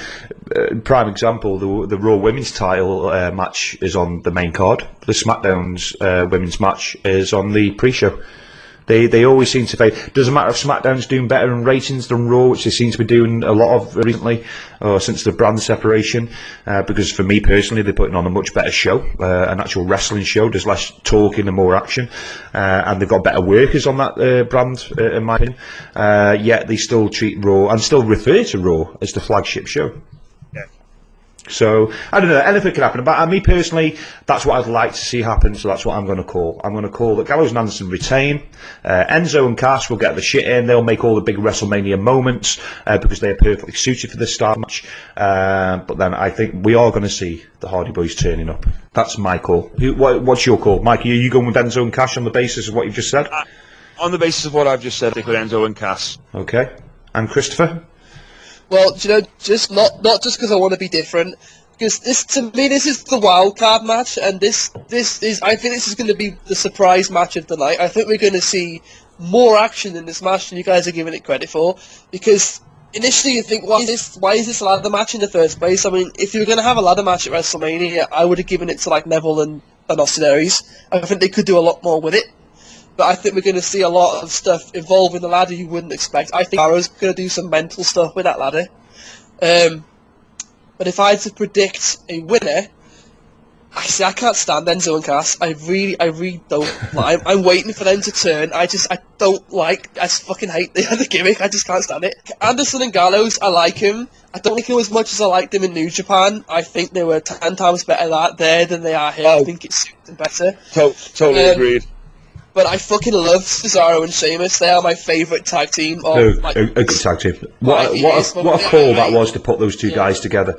prime example, the Raw Women's title match is on the main card. The SmackDown's women's match is on the pre-show. They always seem to favour. Doesn't matter if SmackDown's doing better in ratings than Raw, which they seem to be doing a lot of recently, or since the brand separation. Because for me personally, they're putting on a much better show, an actual wrestling show. There's less talking and more action, and they've got better workers on that brand, in my opinion. Yet they still treat Raw and still refer to Raw as the flagship show. So, I don't know, anything could happen. But me personally, that's what I'd like to see happen, so that's what I'm going to call. I'm going to call that Gallows and Anderson retain. Enzo and Cass will get the shit in. They'll make all the big WrestleMania moments because they are perfectly suited for this style match. But then I think we are going to see the Hardy Boys turning up. That's my call. What's your call? Mike, are you going with Enzo and Cass on the basis of what you've just said? On the basis of what I've just said, I think with Enzo and Cass. Okay. And Christopher? Well, you know, just not just because I want to be different, because this is the wild card match, and this is, I think this is going to be the surprise match of the night. I think we're going to see more action in this match than you guys are giving it credit for, because initially you think, why is this a ladder match in the first place? I mean, if you were going to have a ladder match at WrestleMania, I would have given it to like Neville and Austin Aries. I think they could do a lot more with it. But I think we're going to see a lot of stuff involving the ladder you wouldn't expect. I think Arrow's going to do some mental stuff with that ladder. But if I had to predict a winner, I can't stand Enzo and Cass. I really don't. I'm waiting for them to turn. I fucking hate the gimmick. I just can't stand it. Anderson and Gallows, I like him. I don't like him as much as I liked him in New Japan. I think they were 10 times better there than they are here. I think it suits them better. Totally agreed. But I fucking love Cesaro and Sheamus. They are my favourite tag team. A good tag team. What a call that was to put those two guys together.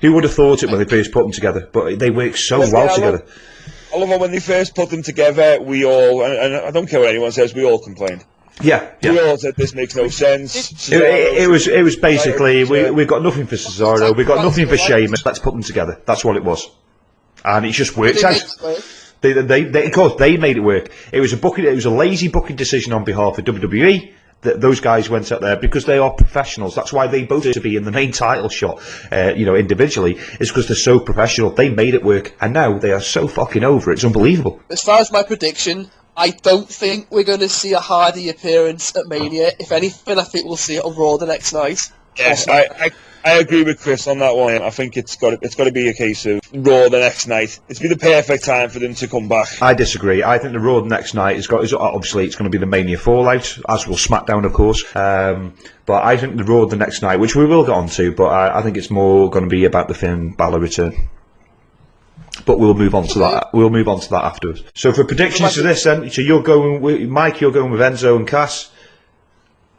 Who would have thought it when they first put them together? But they work so well together. I love it when they first put them together. We all, and I don't care what anyone says, we all complained. Yeah. We all said this makes no sense. It was basically we've got nothing for Cesaro, we've got nothing for Sheamus. Let's put them together. That's what it was, and it just worked out. Of course, they made it work. It was a lazy booking decision on behalf of WWE. That those guys went out there because they are professionals. That's why they both to be in the main title shot, individually, is because they're so professional. They made it work, and now they are so fucking over. It's unbelievable. As far as my prediction, I don't think we're going to see a Hardy appearance at Mania. If anything, I think we'll see it on Raw the next night. Yes, I agree with Chris on that one. I think it's got to be a case of Raw the next night. It's be the perfect time for them to come back. I disagree. I think the Raw the next night is obviously it's going to be the Mania Fallout, as will SmackDown, of course. But I think the Raw the next night, which we will get onto, but I think it's more going to be about the Finn Balor return. But we'll move on to that. We'll move on to that afterwards. So for predictions for this, then, so you're going with Mike. You're going with Enzo and Cass.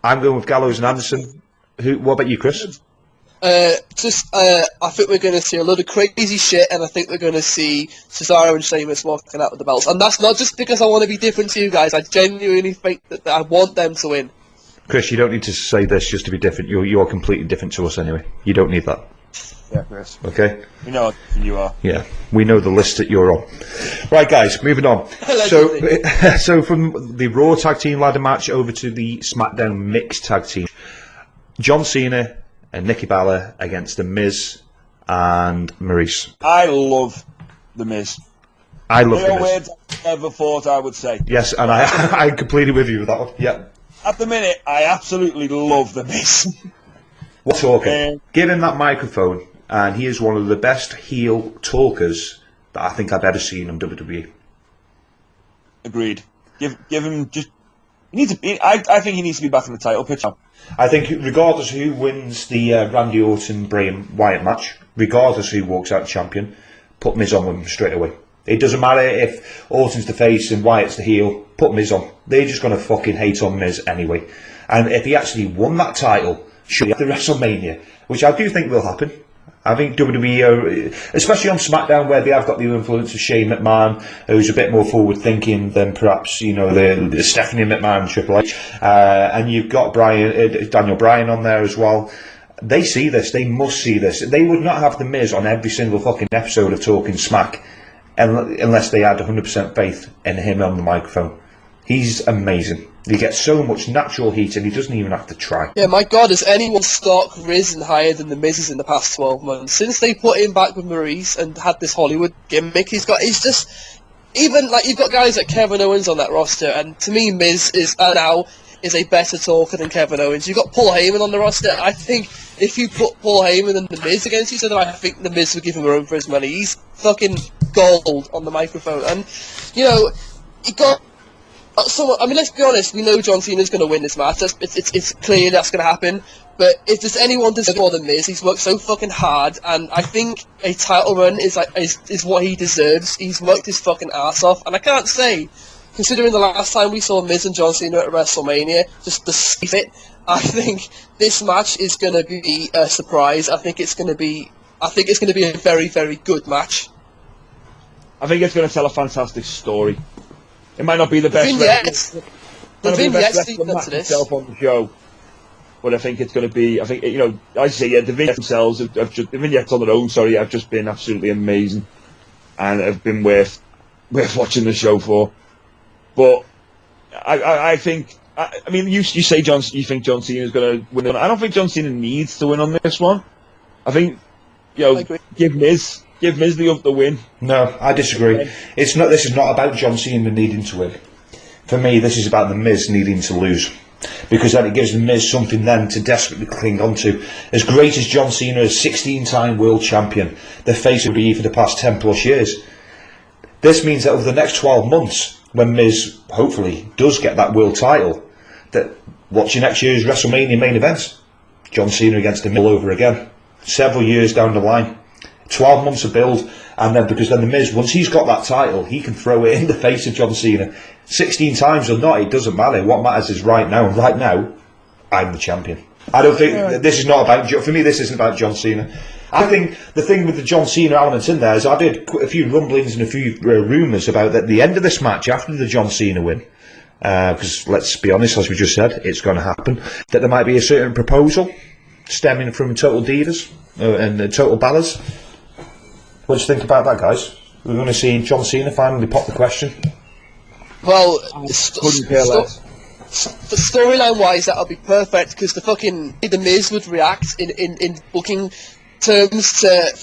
I'm going with Gallows and Anderson. What about you, Chris? I think we're going to see a lot of crazy shit, and I think we're going to see Cesaro and Sheamus walking out with the belts. And that's not just because I want to be different to you guys. I genuinely think that I want them to win. Chris, you don't need to say this just to be different. You're completely different to us anyway. You don't need that. Yeah, Chris. Okay? We know who you are. Yeah, we know the list that you're on. Right, guys, moving on. So from the Raw Tag Team Ladder match over to the SmackDown Mixed Tag Team. John Cena and Nikki Bella against The Miz and Maurice. I love The Miz. I love The Miz. Words I never thought I would say. Yes, and I'm completely with you with that one. Yeah. At the minute, I absolutely love The Miz. We're talking. Give him that microphone and he is one of the best heel talkers that I think I've ever seen in WWE. Agreed. Give him just. He needs to. I think he needs to be back in the title picture. I think regardless who wins the Randy Orton Bray Wyatt match, regardless who walks out champion, put Miz on with him straight away. It doesn't matter if Orton's the face and Wyatt's the heel, put Miz on. They're just going to fucking hate on Miz anyway. And if he actually won that title, should at the WrestleMania, which I do think will happen. I think WWE, especially on SmackDown, where they have got the influence of Shane McMahon, who's a bit more forward-thinking than perhaps the Stephanie McMahon and Triple H, and you've got Daniel Bryan on there as well. They see this. They must see this. They would not have the Miz on every single fucking episode of Talking Smack unless they had 100% faith in him on the microphone. He's amazing. He gets so much natural heat and he doesn't even have to try. Yeah, my God, has anyone's stock risen higher than the Miz's in the past 12 months? Since they put him back with Maurice and had this Hollywood gimmick, he's just, even, like, you've got guys like Kevin Owens on that roster, and to me, Miz is a better talker than Kevin Owens. You've got Paul Heyman on the roster. I think if you put Paul Heyman and the Miz against each other, I think the Miz would give him a run for his money. He's fucking gold on the microphone, and, he got... So, I mean, let's be honest, we know John Cena's going to win this match. It's clear that's going to happen. But if there's anyone deserves more than Miz, he's worked so fucking hard, and I think a title run is what he deserves. He's worked his fucking ass off, and I can't say, considering the last time we saw Miz and John Cena at WrestleMania, just to save it, I think this match is going to be a surprise. I think it's going to be a very, very good match. I think it's going to tell a fantastic story. It might not be the best wrestling match itself on the show, but I think it's going to be. I think I say the vignettes themselves, the vignettes on their own. Sorry, have just been absolutely amazing, and have been worth watching the show for. But I think. I mean, you say you think John Cena is going to win. I don't think John Cena needs to win on this one. I think give Miz the win. No, I disagree. This is not about John Cena needing to win. For me, this is about the Miz needing to lose, because then it gives the Miz something then to desperately cling on to. As great as John Cena is, 16-time world champion, the face of WWE for the past 10 plus years. This means that over the next 12 months, when Miz hopefully does get that world title, that watching next year's WrestleMania main event, John Cena against the Miz all over again, several years down the line. 12 months of build, and then because then the Miz, once he's got that title, he can throw it in the face of John Cena. 16 times or not, it doesn't matter. What matters is right now, and right now, I'm the champion. I don't think this is not about. For me, this isn't about John Cena. I think the thing with the John Cena element in there is I've heard a few rumblings and a few rumours about at the end of this match, after the John Cena win, because let's be honest, as we just said, it's going to happen, that there might be a certain proposal stemming from Total Divas and Total Ballas. What do you think about that, guys? We're going to see John Cena finally pop the question. Well, couldn't care less. The storyline-wise, that'll be perfect, because the Miz would react in booking terms to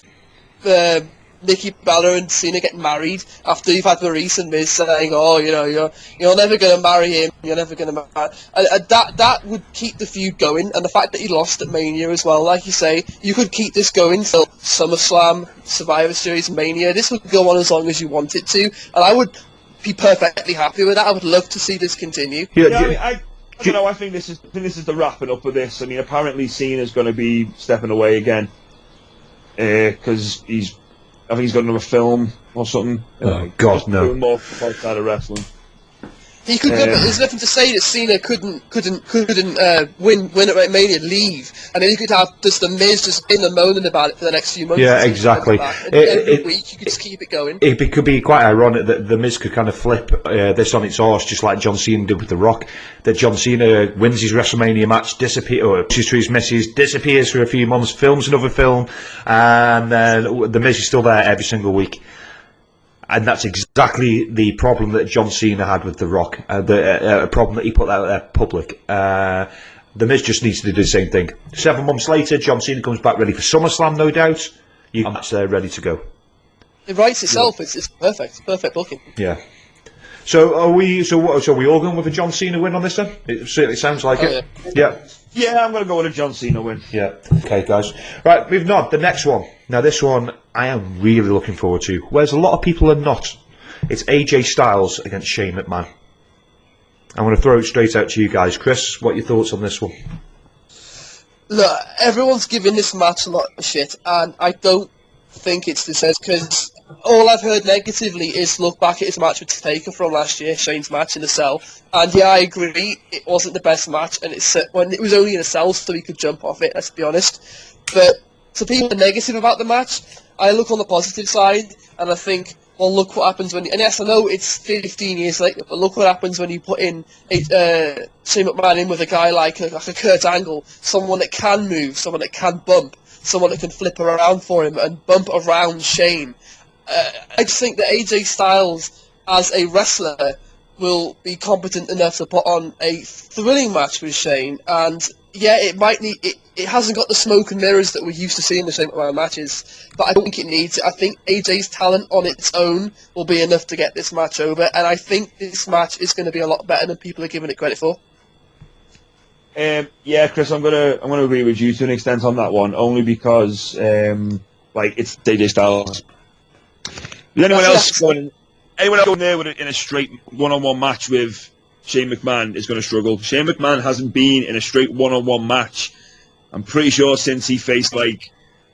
Nikki Bella and Cena getting married after you've had Maurice and Miz saying, "Oh, you're never going to marry him. You're never going to marry." That would keep the feud going, and the fact that he lost at Mania as well, like you say, you could keep this going till SummerSlam, Survivor Series, Mania. This would go on as long as you want it to, and I would be perfectly happy with that. I would love to see this continue. I don't know. I think this is the wrapping up of this. I mean, apparently Cena's going to be stepping away again because I think he's got another film or something. Oh God, no! Doing more outside of wrestling. He could go, but there's nothing to say that Cena couldn't win at Mania, leave, and then you could have just the Miz just in the moaning about it for the next few months. Yeah, exactly. Every week you could just keep it going. It could be quite ironic that the Miz could kind of flip this on its horse, just like John Cena did with The Rock. That John Cena wins his WrestleMania match, pushes through his misses, disappears for a few months, films another film, and then the Miz is still there every single week. And that's exactly the problem that John Cena had with The Rock, a problem that he put out there public. The Miz just needs to do the same thing. 7 months later, John Cena comes back ready for SummerSlam, no doubt. You match there, ready to go. It writes itself. Yeah. It's perfect booking. Yeah. So are we all going with a John Cena win on this then? It certainly sounds like it. Yeah. Yeah, I'm going to go with a John Cena win. Yeah. Okay, guys. Right, moving on. The next one. Now, this one I am really looking forward to, whereas a lot of people are not. It's AJ Styles against Shane McMahon. I'm going to throw it straight out to you guys. Chris, what are your thoughts on this one? Look, everyone's giving this match a lot of shit, and I don't think it's deserved, because all I've heard negatively is look back at his match with Taker from last year, Shane's match in the cell, and yeah, I agree, it wasn't the best match, and when it was only in a cell, so he could jump off it, let's be honest. But to people who are negative about the match, I look on the positive side, and I think, well, look what happens when... And yes, I know it's 15 years later, but look what happens when you put in Shane McMahon in with a guy like a Kurt Angle, someone that can move, someone that can bump, someone that can flip around for him and bump around Shane. I just think that AJ Styles, as a wrestler, will be competent enough to put on a thrilling match with Shane, and yeah, it might need... It hasn't got the smoke and mirrors that we're used to seeing in the Shane McMahon matches, but I don't think it needs it. I think AJ's talent on its own will be enough to get this match over, and I think this match is going to be a lot better than people are giving it credit for. Yeah, Chris, I'm gonna agree with you to an extent on that one, only because it's AJ Styles. Anyone else going there in a straight one-on-one match with Shane McMahon is going to struggle. Shane McMahon hasn't been in a straight one-on-one match, I'm pretty sure, since he faced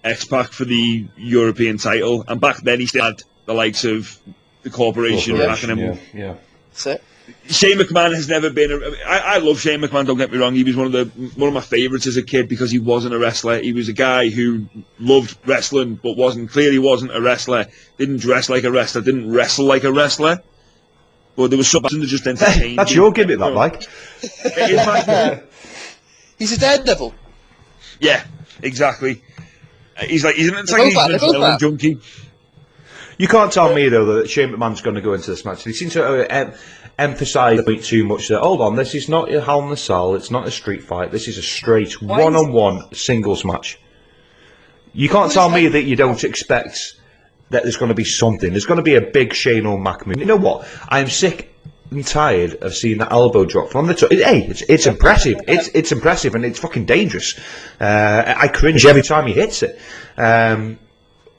X-Pac for the European title, and back then he still had the likes of the corporation backing him. Yeah. That's it. Shane McMahon has never been. I love Shane McMahon. Don't get me wrong. He was one of my favourites as a kid because he wasn't a wrestler. He was a guy who loved wrestling, but clearly wasn't a wrestler. Didn't dress like a wrestler. Didn't wrestle like a wrestler. But there was something that just entertained. That's your gimmick, that, Mike. It is my gimmick. He's a daredevil. Yeah, exactly. He's an adrenaline junkie. You can't tell me, though, that Shane McMahon's going to go into this match. He seems to emphasise a bit too much that, hold on, this is not a Hell in a Cell, it's not a street fight, this is a straight one-on-one singles match. You can't tell me that you don't expect that there's going to be something. There's going to be a big Shane O'Mac move. You know what? I'm sick and tired of seeing that elbow drop from the top. Hey, it's impressive. It's impressive, and it's fucking dangerous. I cringe every time he hits it. I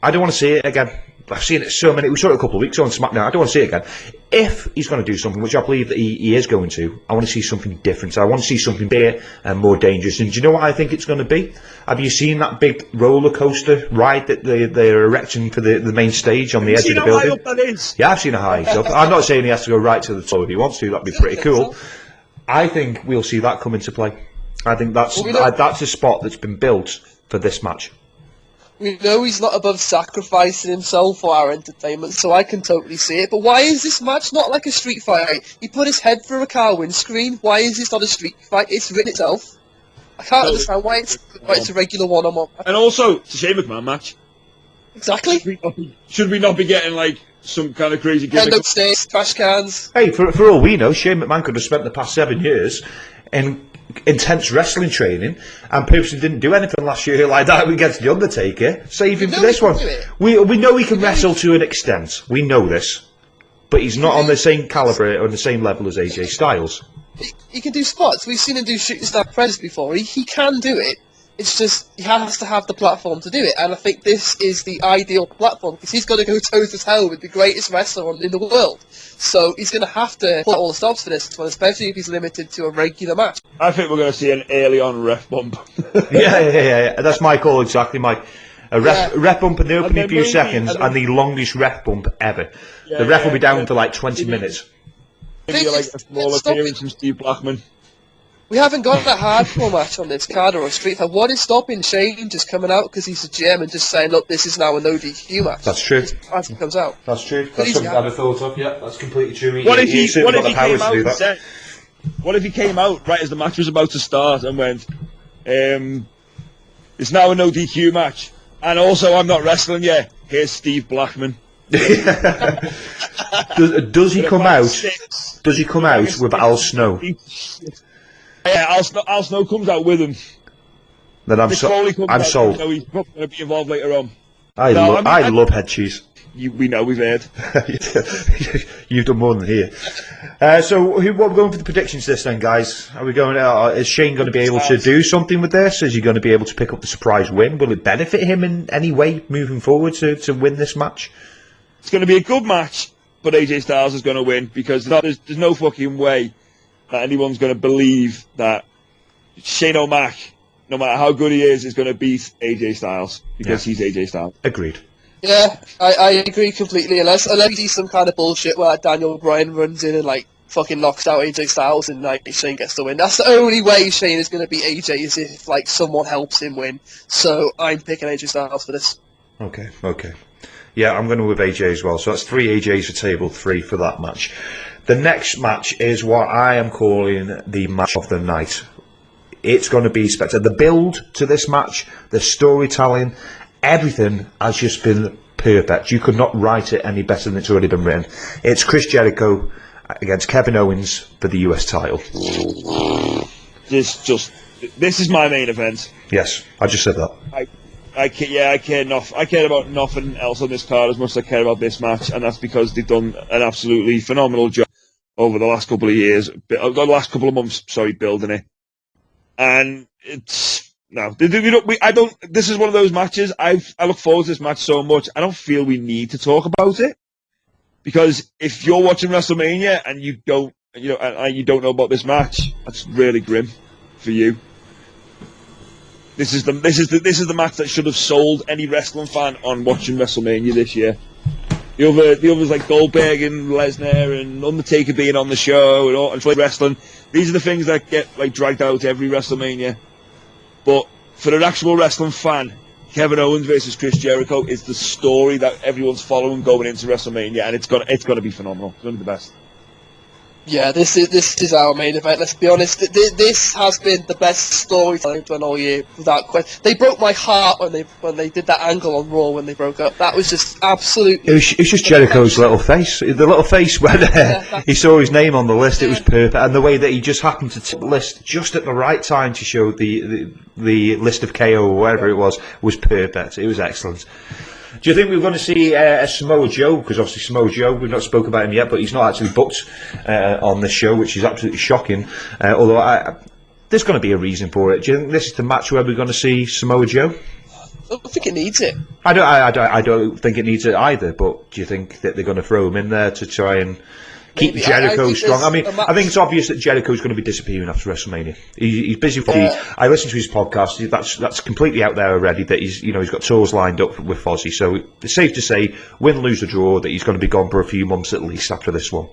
don't want to see it again. I've seen it so many. We saw it a couple of weeks ago on SmackDown. I don't want to see it again. If he's going to do something, which I believe that he is going to, I want to see something different. I want to see something bigger and more dangerous. And do you know what I think it's going to be? Have you seen that big roller coaster ride that they're erecting for the main stage on the edge of the building? How high up that is? Yeah, I've seen how high it's up. I'm not saying he has to go right to the top if he wants to. That'd be pretty cool. I think we'll see that come into play. I think that's a spot that's been built for this match. We know he's not above sacrificing himself for our entertainment, so I can totally see it. But why is this match not like a street fight? He put his head through a car windscreen. Why is this not a street fight? It's written itself. I can't understand why it's a regular one-on-one match. And also, it's a Shane McMahon match. Exactly. Should we not be getting some kind of crazy gimmick? End upstairs, trash cans. Hey, for all we know, Shane McMahon could have spent the past 7 years in intense wrestling training and purposely didn't do anything last year like that against The Undertaker. Save him for this one. We know he can wrestle to an extent. We know this. But he's not on the same calibre or on the same level as AJ Styles. He can do spots. We've seen him do shooting star press before. He can do it. It's just he has to have the platform to do it, and I think this is the ideal platform because he's got to go toe to toe with the greatest wrestler in the world. So he's going to have to put all the stops for this one, especially if he's limited to a regular match. I think we're going to see an early on ref bump. Yeah. That's my call exactly, Mike. A ref bump in the opening few seconds and the longest ref bump ever. The ref will be down for 20 minutes. Maybe a small appearance from Steve Blackman. We haven't got a hardcore match on this card or a street fight. What is stopping Shane just coming out because he's a GM and just saying, look, this is now a no DQ match? That's true. As he comes out. That's true. That's something I never thought of. Yeah, that's completely true. What if he came out right as the match was about to start and went, it's now a no DQ match, and also I'm not wrestling yet. Here's Steve Blackman. Does he come out? Does he come out with Al Snow? Yeah, Al Snow comes out with him. Then I'm sold. No, he's not going to be involved later on. I love head cheese. we know we've heard. You've done more than here. So, what are we going for the predictions this then, guys? Are we going? Is Shane going to be able to do something with this? Is he going to be able to pick up the surprise win? Will it benefit him in any way moving forward to win this match? It's going to be a good match, but AJ Styles is going to win because there's no fucking way that anyone's going to believe that Shane O'Mac, no matter how good he is going to beat AJ Styles because he's AJ Styles. Agreed. Yeah, I agree completely. Unless you see some kind of bullshit where Daniel Bryan runs in and like fucking knocks out AJ Styles and like Shane gets the win. That's the only way Shane is going to beat AJ is if like someone helps him win. So I'm picking AJ Styles for this. Okay. Yeah, I'm going with AJ as well. So that's 3 AJs for table 3 for that match. The next match is what I am calling the match of the night. It's going to be spectacular. The build to this match, the storytelling, everything has just been perfect. You could not write it any better than it's already been written. It's Chris Jericho against Kevin Owens for the US title. This is my main event. Yes, I just said that. I care about nothing else on this card as much as I care about this match, and that's because they've done an absolutely phenomenal job over the last couple of years, the last couple of months, building it. And it's this is one of those matches. I look forward to this match so much. I don't feel we need to talk about it because if you're watching WrestleMania and you don't know about this match, that's really grim for you. This is the match that should have sold any wrestling fan on watching WrestleMania this year. The others like Goldberg and Lesnar and Undertaker being on the show and wrestling. These are the things that get like dragged out every WrestleMania. But for an actual wrestling fan, Kevin Owens versus Chris Jericho is the story that everyone's following going into WrestleMania, and it's gonna be phenomenal. It's gonna be the best. Yeah, this is our main event. Let's be honest. This has been the best storytelling done all year, without question. They broke my heart when they did that angle on Raw when they broke up. That was just absolutely. It was just Jericho's little face. The little face when he saw his name on the list. It was perfect, and the way that he just happened to tip the list just at the right time to show the list of KO or whatever it was perfect. It was excellent. Do you think we're going to see a Samoa Joe? Because obviously Samoa Joe, we've not spoken about him yet, but he's not actually booked on this show, which is absolutely shocking. Although there's going to be a reason for it. Do you think this is the match where we're going to see Samoa Joe? I don't think it needs it. I don't think it needs it either. But do you think that they're going to throw him in there to try and keep Jericho strong? I mean, I think it's obvious that Jericho's going to be disappearing after WrestleMania. He's busy. I listened to his podcast. That's completely out there already. That he's got tours lined up with Fozzy. So it's safe to say, win, lose or draw, that he's going to be gone for a few months at least after this one.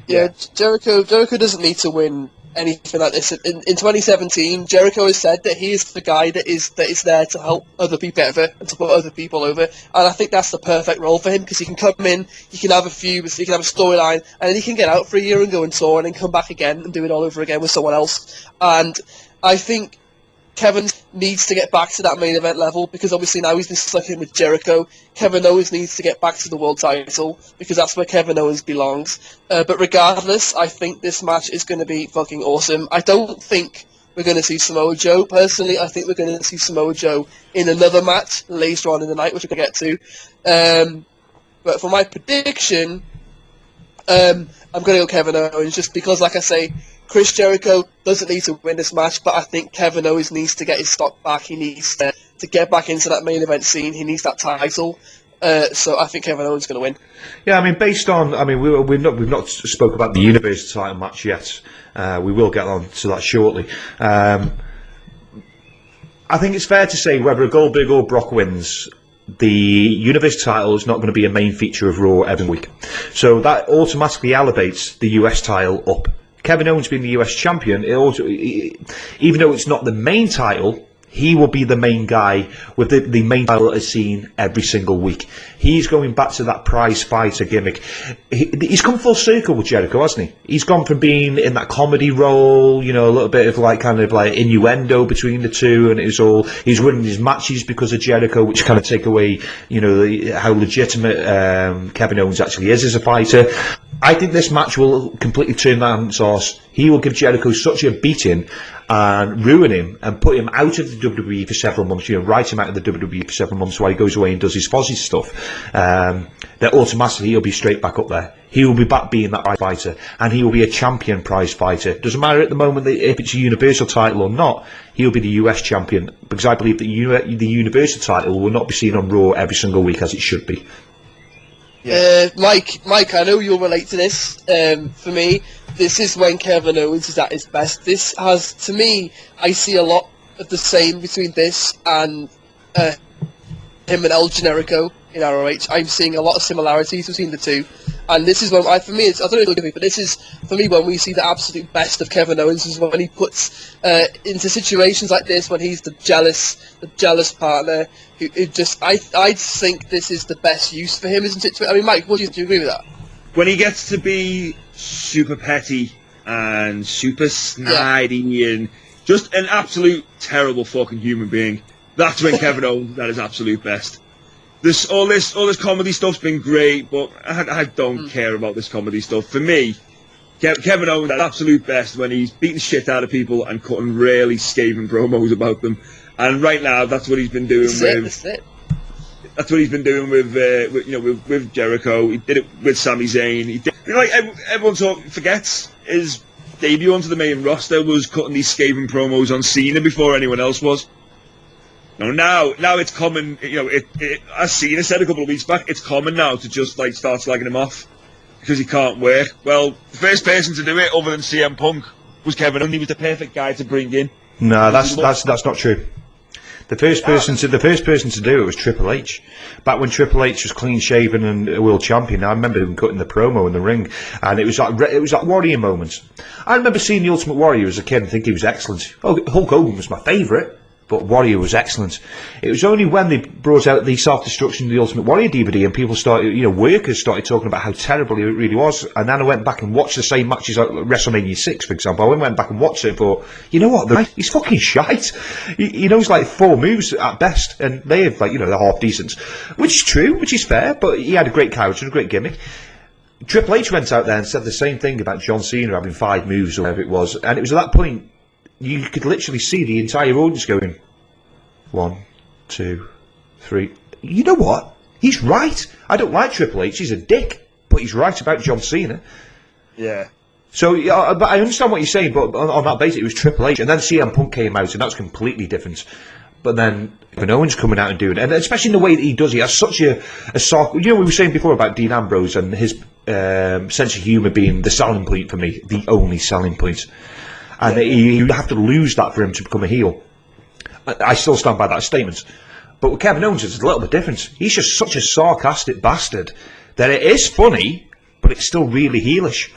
Yeah, Jericho doesn't need to win anything like this. In 2017, Jericho has said that he is the guy that is there to help other people get over and to put other people over. And I think that's the perfect role for him because he can come in, he can have a feud, he can have a storyline, and then he can get out for a year and go and tour and then come back again and do it all over again with someone else. And I think Kevin needs to get back to that main event level because obviously now he's been stuck in with Jericho. Kevin Owens needs to get back to the world title because that's where Kevin Owens belongs. But regardless, I think this match is going to be fucking awesome. I don't think we're going to see Samoa Joe. Personally, I think we're going to see Samoa Joe in another match later on in the night, which we're going to get to. But for my prediction, I'm going to go Kevin Owens just because, like I say, Chris Jericho doesn't need to win this match, but I think Kevin Owens needs to get his stock back. He needs to get back into that main event scene. He needs that title. So I think Kevin Owens is going to win. Yeah, we've not spoke about the Universal title match yet. We will get on to that shortly. I think it's fair to say whether Goldberg or Brock wins, the Universal title is not going to be a main feature of Raw every week. So that automatically elevates the US title up. Kevin Owens being the US champion, even though it's not the main title, he will be the main guy with the main title as seen every single week. He's going back to that prize fighter gimmick. He's come full circle with Jericho, hasn't he? He's gone from being in that comedy role, a little bit of kind of innuendo between the two, and he's winning his matches because of Jericho, which kind of take away, how legitimate Kevin Owens actually is as a fighter. I think this match will completely turn that on its arse. He will give Jericho such a beating and ruin him and put him out of the WWE for several months, write him out of the WWE for several months while he goes away and does his Fozzy stuff, that automatically he'll be straight back up there. He will be back being that fighter, and he will be a champion prize fighter. Doesn't matter at the moment if it's a Universal title or not, he'll be the US champion, because I believe that the Universal title will not be seen on Raw every single week as it should be. Yeah. Mike, I know you'll relate to this. For me, this is when Kevin Owens is at his best. This has, to me, I see a lot of the same between this and him and El Generico in ROH. I'm seeing a lot of similarities between the two. And this is when, for me, I don't know if you but this is, for me, when we see the absolute best of Kevin Owens, is when he puts into situations like this, when he's the jealous partner, who just, I think this is the best use for him, isn't it? I mean, Mike, do you agree with that? When he gets to be super petty and super snidey and just an absolute terrible fucking human being, that's when Kevin Owens is at his absolute best. All this comedy stuff's been great, but I don't care about this comedy stuff. For me, Kevin Owens at absolute best when he's beating shit out of people and cutting really scathing promos about them. And right now, that's what he's been doing That's what he's been doing with Jericho. He did it with Sami Zayn. He did, everyone forgets his debut onto the main roster was cutting these scathing promos on Cena before anyone else was. Now it's common. As Cena said a couple of weeks back, it's common now to just start slagging him off because he can't work. Well, the first person to do it, other than CM Punk, was Kevin Owens. He was the perfect guy to bring in. No, that's not true. The first person to do it was Triple H. Back when Triple H was clean shaven and a world champion, I remember him cutting the promo in the ring, and it was like Warrior moments. I remember seeing the Ultimate Warrior as a kid and thinking he was excellent. Hulk Hogan was my favourite, but Warrior was excellent. It was only when they brought out the Self-Destruction of the Ultimate Warrior DVD and people started, workers started talking about how terrible it really was. And then I went back and watched the same matches like WrestleMania 6, for example. I went back and watched it and thought, you know what, he's fucking shite. He knows like 4 moves at best, and they have they're half decent. Which is true, which is fair, but he had a great character and a great gimmick. Triple H went out there and said the same thing about John Cena having 5 moves or whatever it was. And it was at that point, you could literally see the entire audience going, 1, 2, 3. You know what? He's right. I don't like Triple H. He's a dick, but he's right about John Cena. Yeah. So, but I understand what you're saying, but on that basis, it was Triple H, and then CM Punk came out, and that's completely different. But then Kevin Owens coming out and doing it, and especially in the way that he does, he has such a we were saying before about Dean Ambrose and his sense of humour being the selling point for me, the only selling point. And you'd have to lose that for him to become a heel. I still stand by that statement. But with Kevin Owens, it's a little bit different. He's just such a sarcastic bastard that it is funny, but it's still really heelish.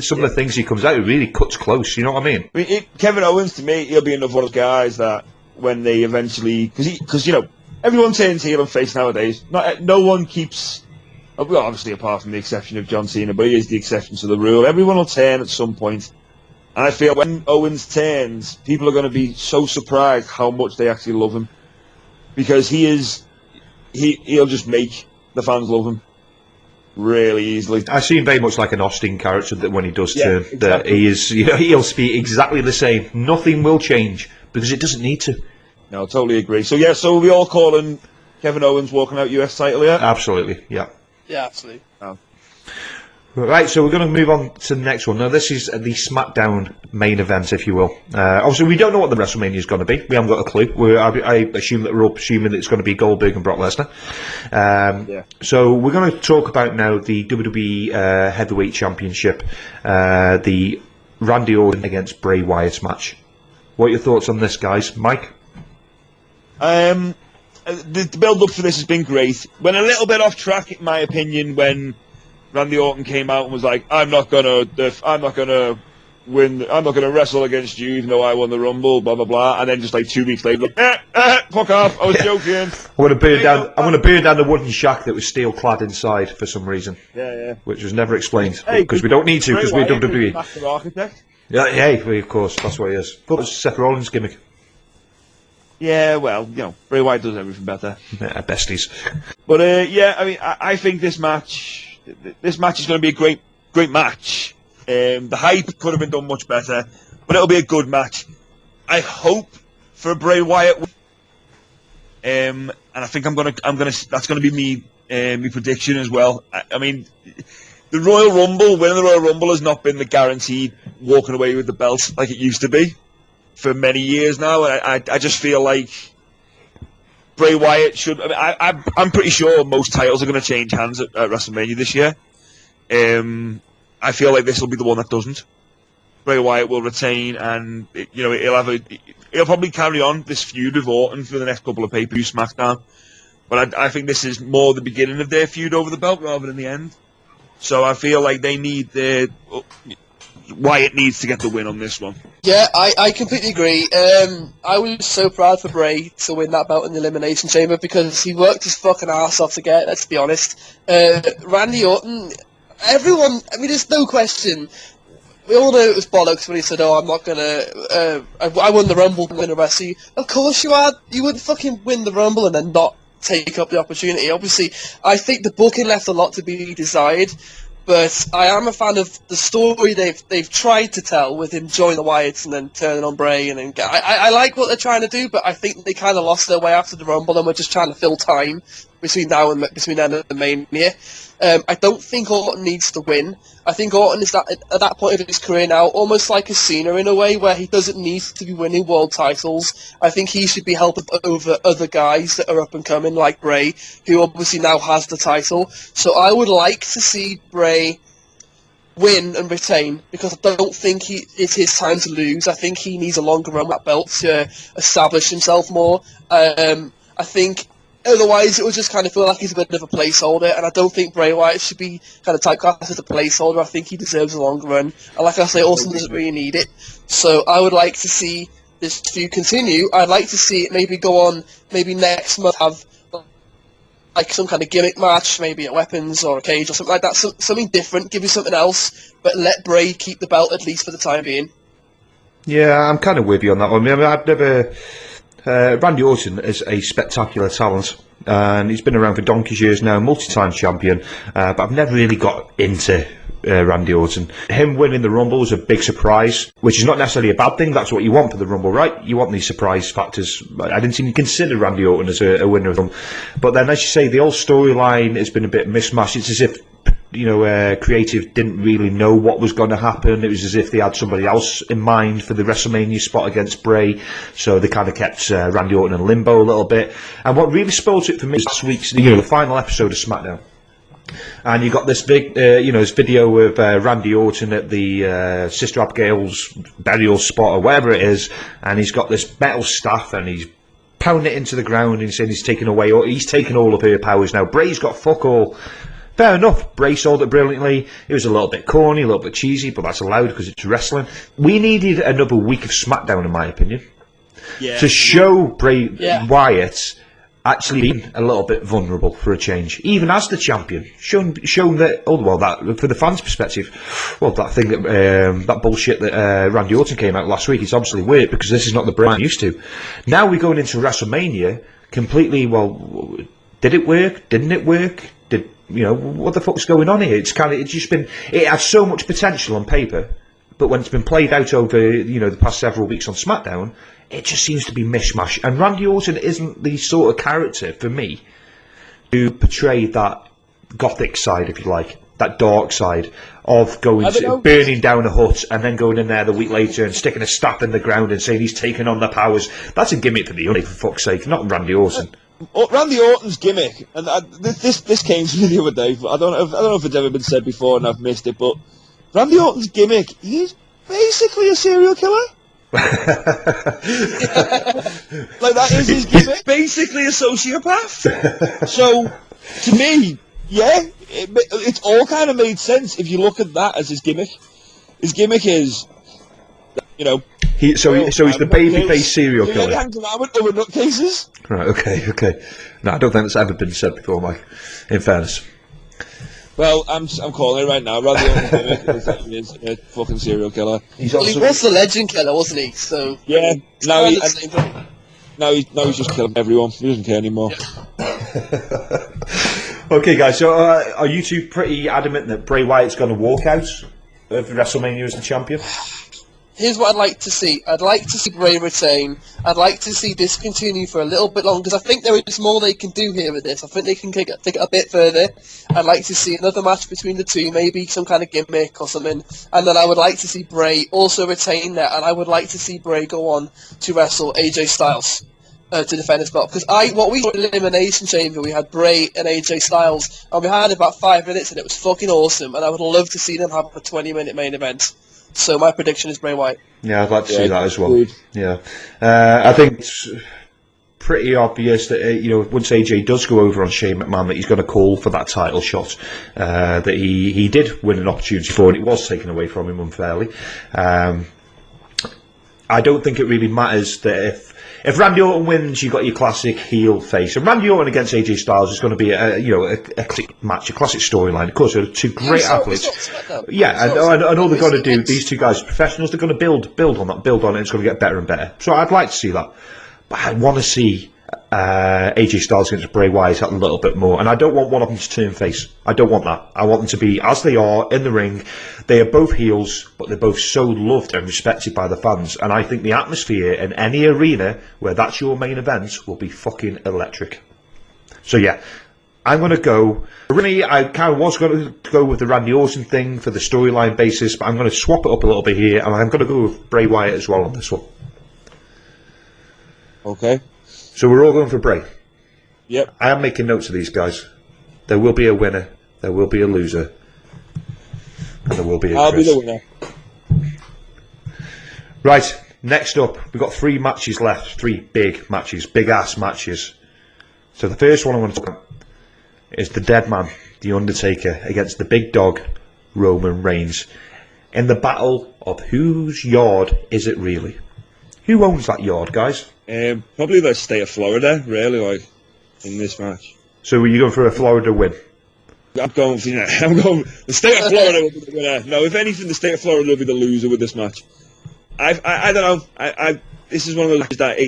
Some of the things he comes out, it really cuts close, you know what I mean? Kevin Owens, to me, he'll be another one of those guys that when they eventually... Because everyone turns heel and face nowadays. No one keeps... Well, obviously, apart from the exception of John Cena, but he is the exception to the rule. Everyone will turn at some point. And I feel when Owens turns, people are going to be so surprised how much they actually love him. Because he'll just make the fans love him really easily. I see him very much like an Austin character that when he does turn, exactly. that he is, he'll speak exactly the same. Nothing will change because it doesn't need to. No, I totally agree. So we all calling Kevin Owens walking out US title, yeah? Absolutely, yeah. Yeah, absolutely. Oh. Right, so we're going to move on to the next one. Now, this is the SmackDown main event, if you will. Obviously, we don't know what the WrestleMania is going to be. We haven't got a clue. I assume that we're all assuming that it's going to be Goldberg and Brock Lesnar. So we're going to talk about now the WWE Heavyweight Championship, the Randy Orton against Bray Wyatt match. What are your thoughts on this, guys? Mike? The build-up for this has been great. Went a little bit off track, in my opinion, when Randy Orton came out and was like, I'm not gonna win, I'm not gonna wrestle against you even though I won the Rumble, blah blah blah, and then just like 2 weeks later, fuck off, I was joking. I'm gonna burn down the wooden shack that was steel clad inside for some reason. Yeah. Which was never explained. Because we don't need to, because we're WWE. Master Architect. Yeah, hey, of course, that's what he is. But it's Seth Rollins' gimmick. Yeah, well, Bray Wyatt does everything better. Yeah, besties. But I mean, I think this match is going to be a great great match. The hype could have been done much better, but it'll be a good match. I hope for a Bray Wyatt win. And I think that's gonna be me my prediction as well. I mean, the winning the Royal Rumble has not been the guaranteed walking away with the belt like it used to be for many years now. And I just feel like Bray Wyatt should. I mean, I'm pretty sure most titles are going to change hands at WrestleMania this year. I feel like this will be the one that doesn't. Bray Wyatt will retain, and he'll probably carry on this feud with Orton for the next couple of pay-per-view SmackDown. But I think this is more the beginning of their feud over the belt rather than the end. So I feel like Wyatt needs to get the win on this one. Yeah, I completely agree. I was so proud for Bray to win that belt in the Elimination Chamber because he worked his fucking ass off to get it, let's be honest. Randy Orton, everyone, I mean, there's no question. We all know it was bollocks when he said, "Oh, I'm not gonna. I won the Rumble to win a wrestling." Of course you had. You wouldn't fucking win the Rumble and then not take up the opportunity. Obviously, I think the booking left a lot to be desired, but I am a fan of the story they've tried to tell with him joining the Wyatts and then turning on Bray and then I like what they're trying to do, but I think they kind of lost their way after the Rumble and we're just trying to fill time between now and the Mania. I don't think Orton needs to win. I think Orton is at that point of his career now, almost like a Cena in a way, where he doesn't need to be winning world titles. I think he should be helping over other guys that are up and coming, like Bray, who obviously now has the title. So I would like to see Bray win and retain, because I don't think it's his time to lose. I think he needs a longer run with that belt to establish himself more. I think otherwise it would just kind of feel like he's a bit of a placeholder, and I don't think Bray Wyatt should be kind of typecast as a placeholder. I think he deserves a longer run, and like I say, Austin doesn't really need it. So I would like to see this feud continue. I'd like to see it maybe go on, maybe next month have like some kind of gimmick match, maybe at Weapons or a cage or something like that, something different, give you something else, but let Bray keep the belt at least for the time being. Yeah, I'm kind of with you on that one. I mean, I've never... Randy Orton is a spectacular talent, and he's been around for donkey's years now, multi-time champion, but I've never really got into Randy Orton. Him winning the Rumble was a big surprise, which is not necessarily a bad thing. That's what you want for the Rumble, right? You want these surprise factors. I didn't even consider Randy Orton as a winner of them. But then, as you say, the whole storyline has been a bit mismatched. It's as if creative didn't really know what was going to happen. It was as if they had somebody else in mind for the WrestleMania spot against Bray, so they kind of kept Randy Orton in limbo a little bit. And what really spoiled it for me was last week's, the final episode of SmackDown. And you got this big, this video of Randy Orton at the Sister Abigail's burial spot or wherever it is, and he's got this metal staff and he's pounding it into the ground and he's saying he's taking all of her powers now. Bray's got fuck all. Fair enough, Bray sold it brilliantly. It was a little bit corny, a little bit cheesy, but that's allowed because it's wrestling. We needed another week of SmackDown, in my opinion, to show Bray Wyatt actually being a little bit vulnerable for a change, even as the champion. Shown that, that for the fans' perspective, that thing that bullshit that Randy Orton came out last week, it's obviously weird because this is not the Bray I'm used to. Now we're going into WrestleMania completely. Well, did it work? Didn't it work? What the fuck's going on here? It's just been, it has so much potential on paper, but when it's been played out over, the past several weeks on SmackDown, it just seems to be mishmash. And Randy Orton isn't the sort of character, for me, to portray that gothic side, if you like, that dark side of burning down a hut and then going in there the week later and sticking a staff in the ground and saying he's taking on the powers. That's a gimmick for the Undertaker, for fuck's sake, not Randy Orton. Randy Orton's gimmick, and this came to me the other day. I don't know if it's ever been said before and I've missed it, but Randy Orton's gimmick, he's basically a serial killer. Like, that is his gimmick. Basically a sociopath. So, to me, it's all kind of made sense if you look at that as his gimmick. His gimmick is, he's the babyface serial killer. He hangs around with other nutcases. Right, okay. No, I don't think that's ever been said before, Mike, in fairness. Well, I'm calling it right now. Randy Orton's gimmick is that he is a fucking serial killer. He was the legend killer, wasn't he? So yeah, now he's just killing everyone. He doesn't care anymore. Okay, guys. So, are you two pretty adamant that Bray Wyatt's going to walk out of WrestleMania as the champion? Here's what I'd like to see. I'd like to see Bray retain. I'd like to see this continue for a little bit longer, because I think there is more they can do here with this. I think they can take it a bit further. I'd like to see another match between the two, maybe some kind of gimmick or something. And then I would like to see Bray also retain that, and I would like to see Bray go on to wrestle AJ Styles to defend his belt. Because what we saw in Elimination Chamber, we had Bray and AJ Styles, and we had about 5 minutes, and it was fucking awesome. And I would love to see them have a 20-minute main event. So my prediction is Bray Wyatt. Yeah, I'd like to see that as well. Agreed. Yeah, I think it's pretty obvious that once AJ does go over on Shane McMahon, that he's going to call for that title shot that he did win an opportunity for, and it was taken away from him unfairly. I don't think it really matters that if Randy Orton wins, you've got your classic heel face. And Randy Orton against AJ Styles is going to be a classic match, a classic storyline. Of course, they're two great athletes. Yeah, and all they're going to do, these two guys are professionals, they're going to build on it, and it's going to get better and better. So I'd like to see that. But I want to see AJ Styles against Bray Wyatt a little bit more. And I don't want one of them to turn face. I don't want that. I want them to be as they are in the ring. They are both heels, but they're both so loved and respected by the fans. And I think the atmosphere in any arena where that's your main event will be fucking electric. So yeah, I'm going to go. Really, I kind of was going to go with the Randy Orton thing for the storyline basis, but I'm going to swap it up a little bit here, and I'm going to go with Bray Wyatt as well on this one. Okay. So we're all going for Bray. Yep. I am making notes of these guys. There will be a winner, there will be a loser, and there will be a I'll be Chris. the winner. Right, next up, we've got 3 matches left. 3 big matches, big-ass matches. So the first one I want to talk about is the dead man, The Undertaker, against the big dog, Roman Reigns, in the battle of whose yard is it really? Who owns that yard, guys? Probably the state of Florida, really, like, in this match. So are you going for a Florida win? I'm going the state of Florida will be the winner. No, if anything, the state of Florida will be the loser with this match. I don't know. This is one of those that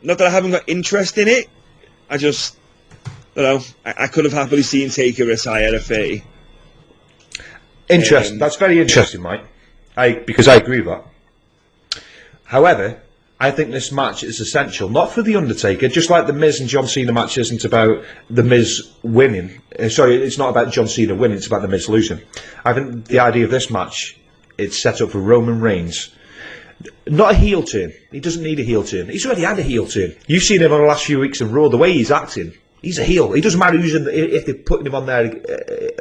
not that I haven't got interest in it. I just, don't know. I could have happily seen Taker retire at 30. Interesting. That's very interesting, Mike. Because I agree with that. However, I think this match is essential, not for The Undertaker, just like the Miz and John Cena match isn't about the Miz winning. Sorry, it's not about John Cena winning, it's about the Miz losing. I think the idea of this match, it's set up for Roman Reigns. Not a heel turn. He doesn't need a heel turn. He's already had a heel turn. You've seen him on the last few weeks in Raw, the way he's acting. He's a heel. It doesn't matter who's if they're putting him on there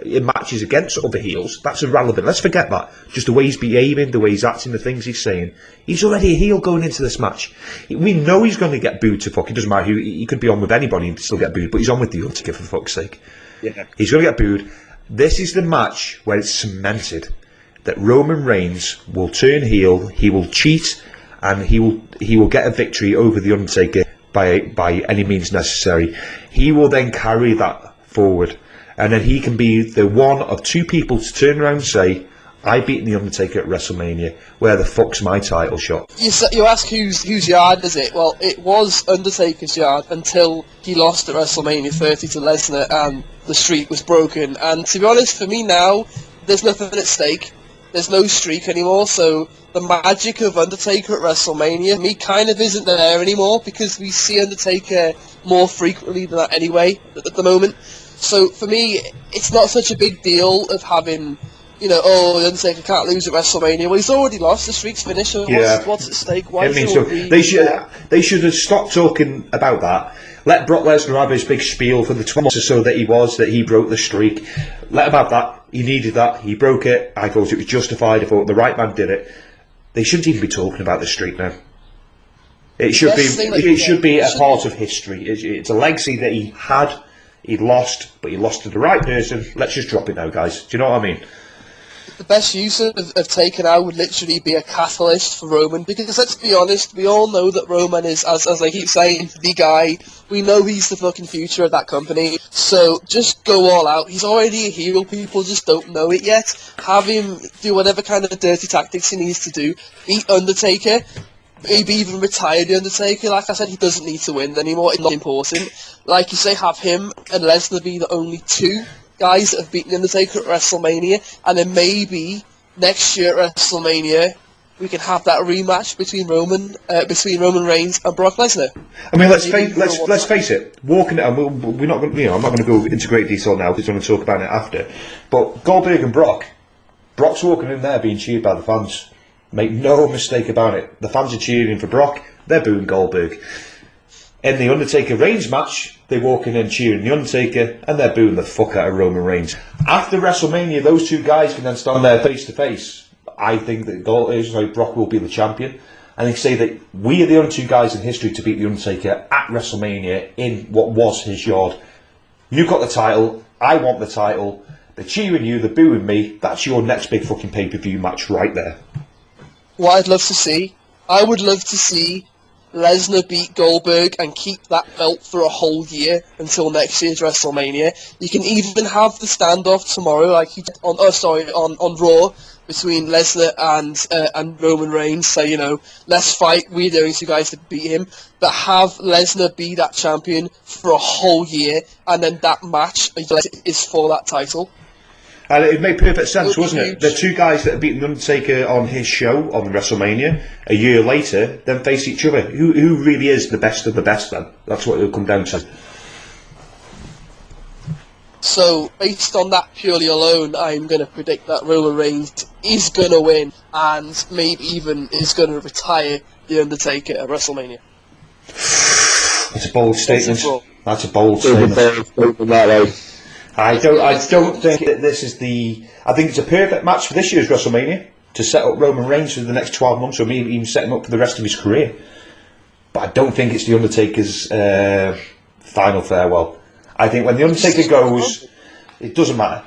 in matches against other heels. That's irrelevant. Let's forget that. Just the way he's behaving, the way he's acting, the things he's saying. He's already a heel going into this match. We know he's going to get booed to fuck. It doesn't matter who. He could be on with anybody and still get booed, but he's on with The Undertaker, for fuck's sake. Yeah. He's going to get booed. This is the match where it's cemented that Roman Reigns will turn heel, he will cheat, and he will get a victory over The Undertaker by any means necessary. He will then carry that forward, and then he can be the one of 2 people to turn around and say, I beat The Undertaker at WrestleMania. Where the fuck's my title shot? You ask whose yard is it? Well, it was Undertaker's yard until he lost at WrestleMania 30 to Lesnar and the streak was broken. And to be honest, for me now, there's nothing at stake. There's no streak anymore, so the magic of Undertaker at WrestleMania, me, kind of isn't there anymore, because we see Undertaker more frequently than that anyway, at the moment. So for me, it's not such a big deal of having, the Undertaker can't lose at WrestleMania. Well, he's already lost, the streak's finished, so what's at stake? Why They should have stopped talking about that. Let Brock Lesnar have his big spiel for the 12 months or so that he broke the streak. Let him have that. He needed that. He broke it. I thought it was justified. I thought the right man did it. They shouldn't even be talking about the streak now. It should be a part of history. It's a legacy that he had. He lost, but he lost to the right person. Let's just drop it now, guys. Do you know what I mean? The best use of Taker now would literally be a catalyst for Roman, because let's be honest, we all know that Roman is, as I keep saying, the guy. We know he's the fucking future of that company, so just go all out. He's already a heel, people just don't know it yet. Have him do whatever kind of dirty tactics he needs to do, beat Undertaker, maybe even retire The Undertaker. Like I said, he doesn't need to win anymore. It's not important. Like you say, have him and Lesnar be the only two guys that have beaten The Undertaker at WrestleMania, and then maybe next year at WrestleMania we can have that rematch between Roman Reigns and Brock Lesnar. I mean, let's face it. Walking, and we're not going. I'm not going to go into great detail now because we're going to talk about it after. But Goldberg and Brock's walking in there being cheered by the fans. Make no mistake about it. The fans are cheering for Brock. They're booing Goldberg. In the Undertaker Reigns match, they walk in and cheering the Undertaker, and they're booing the fuck out of Roman Reigns. After WrestleMania, those two guys can then stand there face to face. I think that Brock will be the champion, and they say that we are the only two guys in history to beat the Undertaker at WrestleMania in what was his yard. You got the title, I want the title. They're cheering you, they're booing me. That's your next big fucking pay-per-view match right there. What I'd love to see, I would love to see Lesnar beat Goldberg and keep that belt for a whole year until next year's WrestleMania. You can even have the standoff tomorrow, like he did on Raw, between Lesnar and Roman Reigns. So, let's fight. We're the only two guys to beat him. But have Lesnar be that champion for a whole year, and then that match is for that title. And it made perfect sense, wasn't it? The two guys that have beaten The Undertaker on his show on WrestleMania, a year later, then face each other. Who really is the best of the best then? That's what it'll come down to. So, based on that purely alone, I'm going to predict that Roman Reigns is going to win, and maybe even is going to retire The Undertaker at WrestleMania. That's a bold statement. That's a bold statement. I don't think that this is the. I think it's a perfect match for this year's WrestleMania to set up Roman Reigns for the next 12 months, or maybe even set him up for the rest of his career. But I don't think it's the Undertaker's final farewell. I think when the Undertaker goes, it doesn't matter.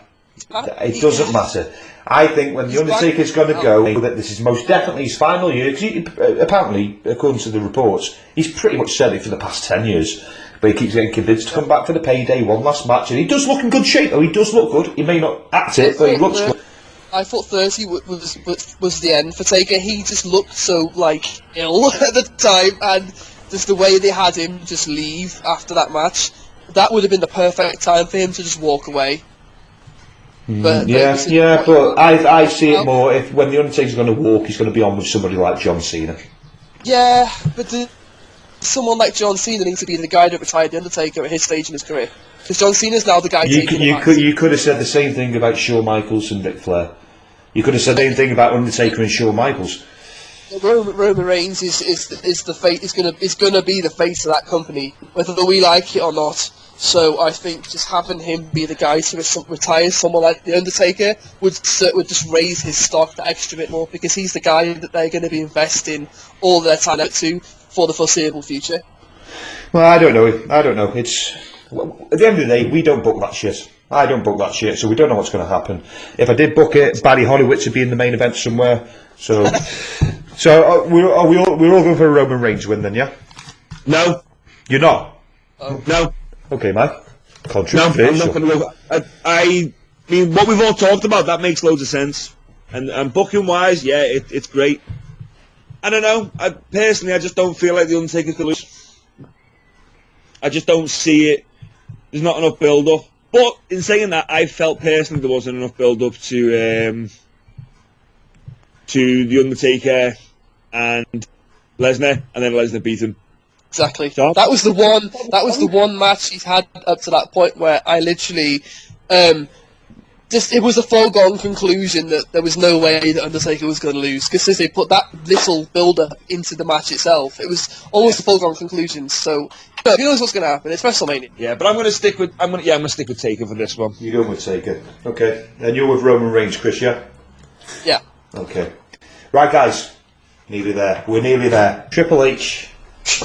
It doesn't matter. I think when the Undertaker's going to go, that this is most definitely his final year. Because apparently, according to the reports, he's pretty much said it for the past 10 years. But he keeps getting convinced to come back for the payday, one last match, and he does look in good shape. Though he does look good. He may not act it, but he looks good. I thought 30 was the end for Taker. He just looked so ill at the time, and just the way they had him just leave after that match, that would have been the perfect time for him to just walk away. But but I see it more if when the Undertaker's going to walk, he's going to be on with somebody like John Cena. Yeah, but someone like John Cena needs to be the guy that retired The Undertaker at his stage in his career. Because John Cena's now the guy You could have said the same thing about Shawn Michaels and Ric Flair. You could have said the same thing about Undertaker and Shawn Michaels. Roman Reigns is going to be the face of that company, whether we like it or not. So I think just having him be the guy to retire someone like The Undertaker would just raise his stock that extra bit more, because he's the guy that they're going to be investing all their time to for the foreseeable future. Well, I don't know. It's at the end of the day, we don't book that shit. I don't book that shit, so we don't know what's going to happen. If I did book it, Barry Horowitz would be in the main event somewhere. So, we're all going for a Roman Reigns win then, yeah? No. You're not? No. Okay, Mike. No, I'm not going to go. I mean, what we've all talked about, that makes loads of sense. And booking wise, yeah, it's great. I don't know. Personally, I just don't feel like the Undertaker could lose. I just don't see it. There's not enough build-up. But in saying that, I felt personally there wasn't enough build-up to the Undertaker and Lesnar, and then Lesnar beat him. Exactly. That was the one match he's had up to that point where I literally it was a foregone conclusion that there was no way that Undertaker was going to lose, because since they put that little build-up into the match itself, it was almost a foregone conclusion. So, who knows what's going to happen? It's WrestleMania. Yeah, but I'm going to stick with Taker for this one. You're going with Taker, okay? And you're with Roman Reigns, Chris, yeah? Yeah. Okay. Right, guys, nearly there. We're nearly there. Triple H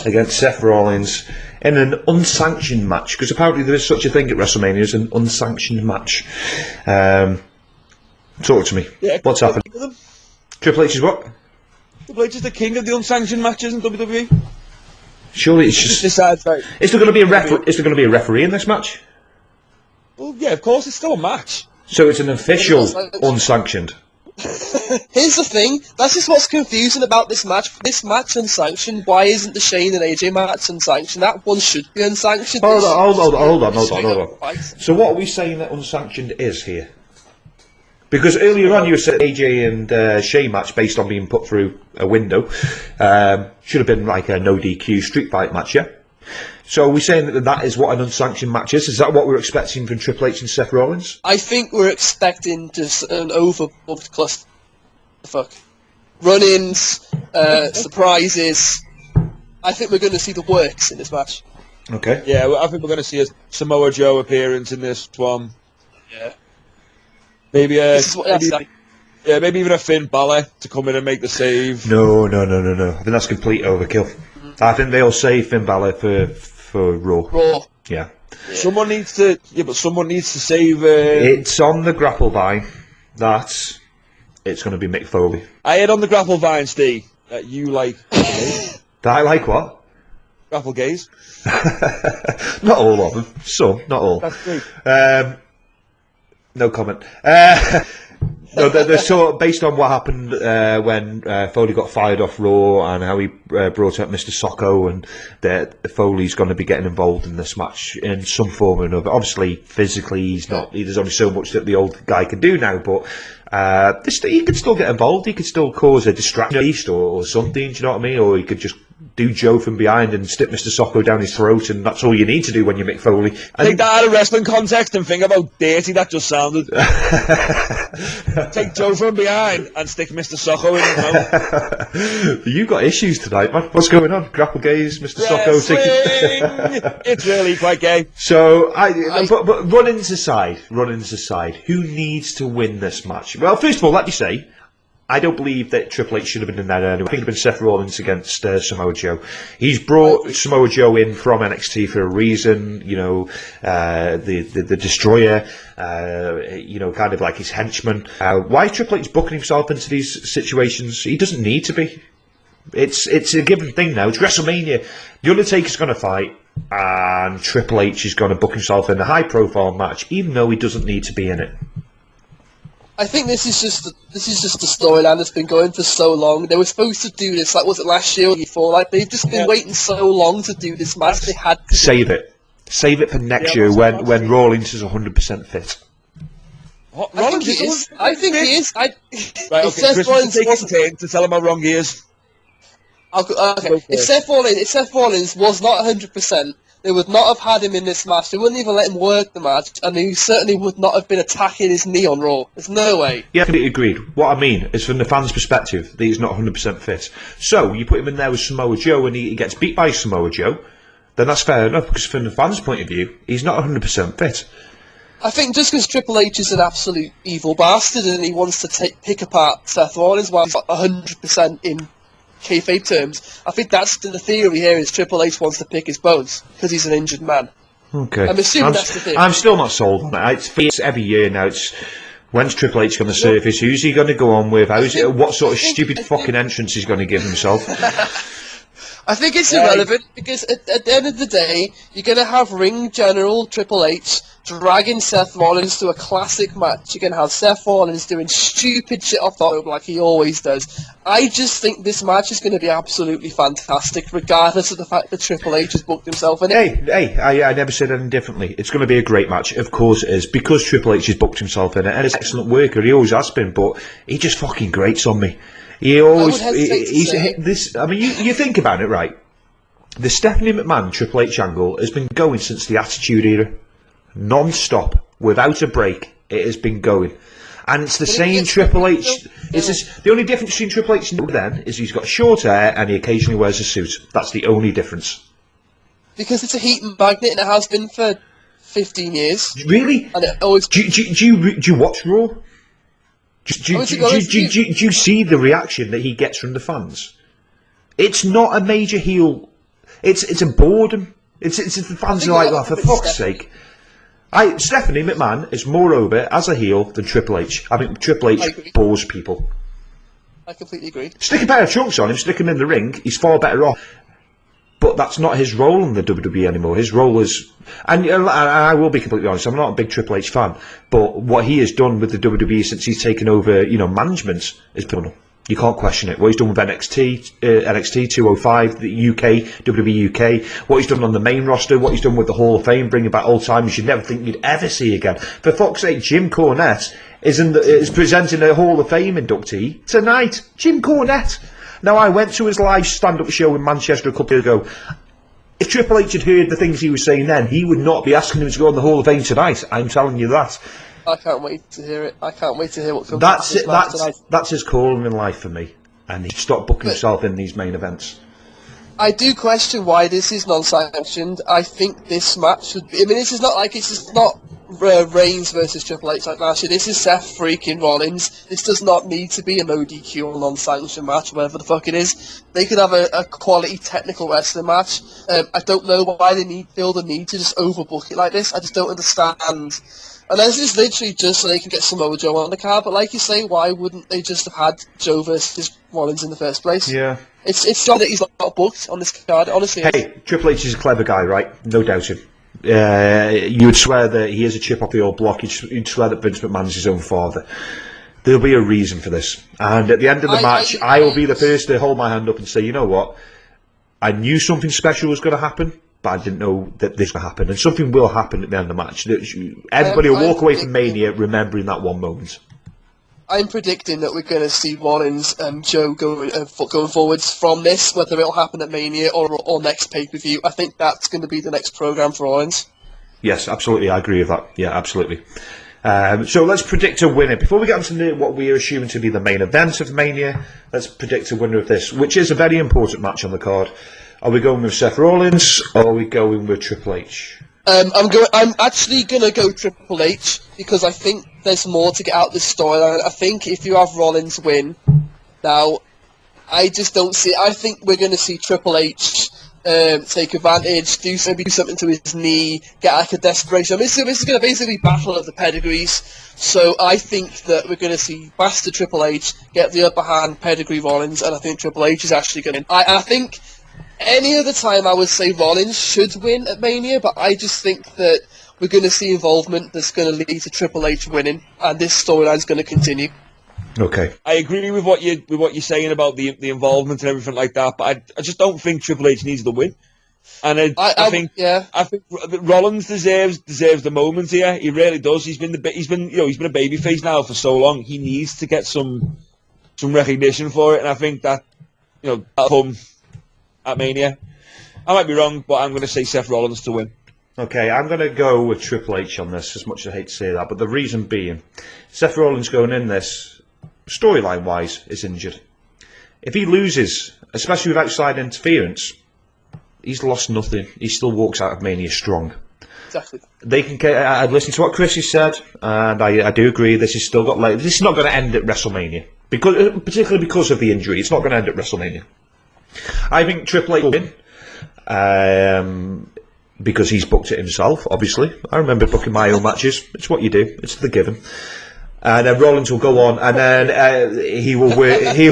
against Seth Rollins in an unsanctioned match, because apparently there is such a thing at WrestleMania as an unsanctioned match. Talk to me. Yeah, what's happened? Triple H is what? Triple H is the king of the unsanctioned matches in WWE. Surely it's just. Is there going to be a Is there going to be a referee in this match? Well, yeah, of course, it's still a match. So it's an official unsanctioned. Here's the thing. That's just what's confusing about this match. This match unsanctioned. Why isn't the Shane and AJ match unsanctioned? That one should be unsanctioned. Hold on. Fight. So what are we saying that unsanctioned is here? Because earlier on you said AJ and Shea match based on being put through a window should have been like a no DQ street fight match, yeah? So are we saying that that is what an unsanctioned match is? Is that what we're expecting from Triple H and Seth Rollins? I think we're expecting just an overbooked clusterfuck. Run-ins, surprises. I think we're going to see the works in this match. Okay. Yeah, I think we're going to see a Samoa Joe appearance in this one. Yeah. Maybe Maybe even a Finn Balor to come in and make the save. No. I think that's complete overkill. I think they'll save Finn Balor for Raw. Yeah. Someone needs to. Yeah, but someone needs to save. It's on the grapple vine that it's going to be Mick Foley. I heard on the grapple vine, Steve, that you like. That I like what? Grapple gaze. Not all of them. Some, not all. That's true. No comment. No, they're sort of based on what happened when Foley got fired off Raw and how he brought up Mr. Socko, and that Foley's going to be getting involved in this match in some form or another. Obviously, physically, he's not. There's only so much that the old guy can do now, but he could still get involved. He could still cause a distraction at least, or something. Do you know what I mean? Or he could just do Joe from behind and stick Mr. Socko down his throat, and that's all you need to do when you're Mick Foley. Take that out of wrestling context and think about dirty that just sounded. Take Joe from behind and stick Mr. Socko in his mouth. You got issues tonight, man. What's going on? Grapple gaze, Mr. Socko. It's really quite gay. So, but run-ins aside, who needs to win this match? Well, first of all, let me say, I don't believe that Triple H should have been in that anyway. I think it would have been Seth Rollins against Samoa Joe. He's brought Samoa Joe in from NXT for a reason, you know, the Destroyer, you know, kind of like his henchman. Why is Triple H booking himself into these situations? He doesn't need to be. It's a given thing now. It's WrestleMania. The Undertaker's going to fight, and Triple H is going to book himself in a high-profile match, even though he doesn't need to be in it. I think this is just the storyline that's been going for so long. They were supposed to do this, like, was it last year or before? Like, they've just been waiting so long to do this match. They had to save it for next year when Rollins is 100% fit. I think he is. I think he is. Right, okay, Chris, take his turn to tell him how wrong he is. Okay, if Seth Rollins was not 100%, they would not have had him in this match. They wouldn't even let him work the match, and he certainly would not have been attacking his knee on Raw. There's no way. Yeah, completely agreed. What I mean is, from the fans' perspective, that he's not 100% fit. So, you put him in there with Samoa Joe, and he gets beat by Samoa Joe, then that's fair enough, because from the fans' point of view, he's not 100% fit. I think just because Triple H is an absolute evil bastard, and he wants to pick apart Seth Rollins while he's not 100% in kayfabe terms, I think that's the theory here, is Triple H wants to pick his bones because he's an injured man. Okay. I'm assuming that's the theory. I'm still not sold on it. It's every year now. It's when's Triple H going to surface? Who's he going to go on with? What sort of stupid fucking entrance he's going to give himself? I think it's irrelevant because at the end of the day, you're going to have Ring General Triple H dragging Seth Rollins to a classic match. You're going to have Seth Rollins doing stupid shit off the rope like he always does. I just think this match is going to be absolutely fantastic, regardless of the fact that Triple H has booked himself in it. Hey, I never said anything differently. It's going to be a great match. Of course it is, because Triple H has booked himself in it, and he's an excellent worker. He always has been, but he just fucking grates on me. He always, I mean, you think about it, right? The Stephanie McMahon Triple H angle has been going since the Attitude Era. Non-stop, without a break, it has been going. And it's the same Triple H. The only difference between Triple H and then is he's got short hair and he occasionally wears a suit. That's the only difference. Because it's a heat magnet and it has been for 15 years. Really? And it always... Do you watch Raw? Do you see the reaction that he gets from the fans? It's not a major heel. It's a boredom. It's the fans are like, oh, for fuck's sake. Stephanie McMahon is more over as a heel than Triple H. I think Triple H bores people. I completely agree. Stick a pair of trunks on him, stick him in the ring, he's far better off. But that's not his role in the WWE anymore. His role is, and I will be completely honest, I'm not a big Triple H fan, but what he has done with the WWE since he's taken over, management is phenomenal. You can't question it. What he's done with NXT 205, the UK, WWE UK, what he's done on the main roster, what he's done with the Hall of Fame, bringing back old timers you'd never think you'd ever see again. For fuck's sake, Jim Cornette is presenting a Hall of Fame inductee tonight. Jim Cornette. Now, I went to his live stand-up show in Manchester a couple of years ago. If Triple H had heard the things he was saying then, he would not be asking him to go on the Hall of Fame tonight. I'm telling you that. I can't wait to hear it. I can't wait to hear what comes That's out it. of this match tonight. That's his calling in life for me. And he should stop booking himself in these main events. I do question why this is non-sanctioned. I think this match should be... I mean, this is not like... It's just not Reigns versus Triple H like last year. This is Seth freaking Rollins. This does not need to be a no DQ or non-sanctioned match, whatever the fuck it is. They could have a quality technical wrestling match. I don't know why they feel the need to just overbook it like this. I just don't understand. Unless it's literally just so they can get Samoa Joe on the card, but like you say, why wouldn't they just have had Joe versus Rollins in the first place? Yeah. It's sad that he's not booked on this card, honestly. Hey, Triple H is a clever guy, right? No doubting. You would swear that he is a chip off the old block. You'd swear that Vince McMahon's his own father. There'll be a reason for this. And at the end of the match, I will be the first to hold my hand up and say, you know what? I knew something special was going to happen, but I didn't know that this would happen. And something will happen at the end of the match. Everybody will walk away from Mania remembering that one moment. I'm predicting that we're going to see Rollins and Joe going forwards from this, whether it'll happen at Mania or next pay-per-view. I think that's going to be the next program for Rollins. Yes, absolutely. I agree with that. Yeah, absolutely. So let's predict a winner. Before we get into what we are assuming to be the main event of Mania, let's predict a winner of this, which is a very important match on the card. Are we going with Seth Rollins or are we going with Triple H? I'm actually gonna go Triple H because I think there's more to get out of this storyline. I think if you have Rollins win, now I just don't see. I think we're gonna see Triple H take advantage, do something to his knee, get like a desperation. I mean, this is gonna basically battle of the pedigrees. So I think that we're gonna see Bastard Triple H get the upper hand, pedigree Rollins, and I think Triple H is actually gonna. I think. Any other time I would say Rollins should win at Mania, but I just think that we're going to see involvement that's going to lead to Triple H winning, and this storyline's going to continue. Okay. I agree with what you're saying about the involvement and everything like that, but I just don't think Triple H needs the win. And I think Rollins deserves the moment here. He really does. He's been a babyface now for so long. He needs to get some recognition for it, and I think that that'll come at Mania. I might be wrong, but I'm going to say Seth Rollins to win. Okay, I'm going to go with Triple H on this, as much as I hate to say that, but the reason being, Seth Rollins going in this, storyline-wise, is injured. If he loses, especially with outside interference, he's lost nothing. He still walks out of Mania strong. Exactly. They can. I've listened to what Chris has said, and I do agree. This is still got legs. This is not going to end at WrestleMania, particularly because of the injury. It's not going to end at WrestleMania. I think Triple H will win, because he's booked it himself, obviously. I remember booking my own matches. It's what you do. It's the given. And then Rollins will go on, and then he will work. He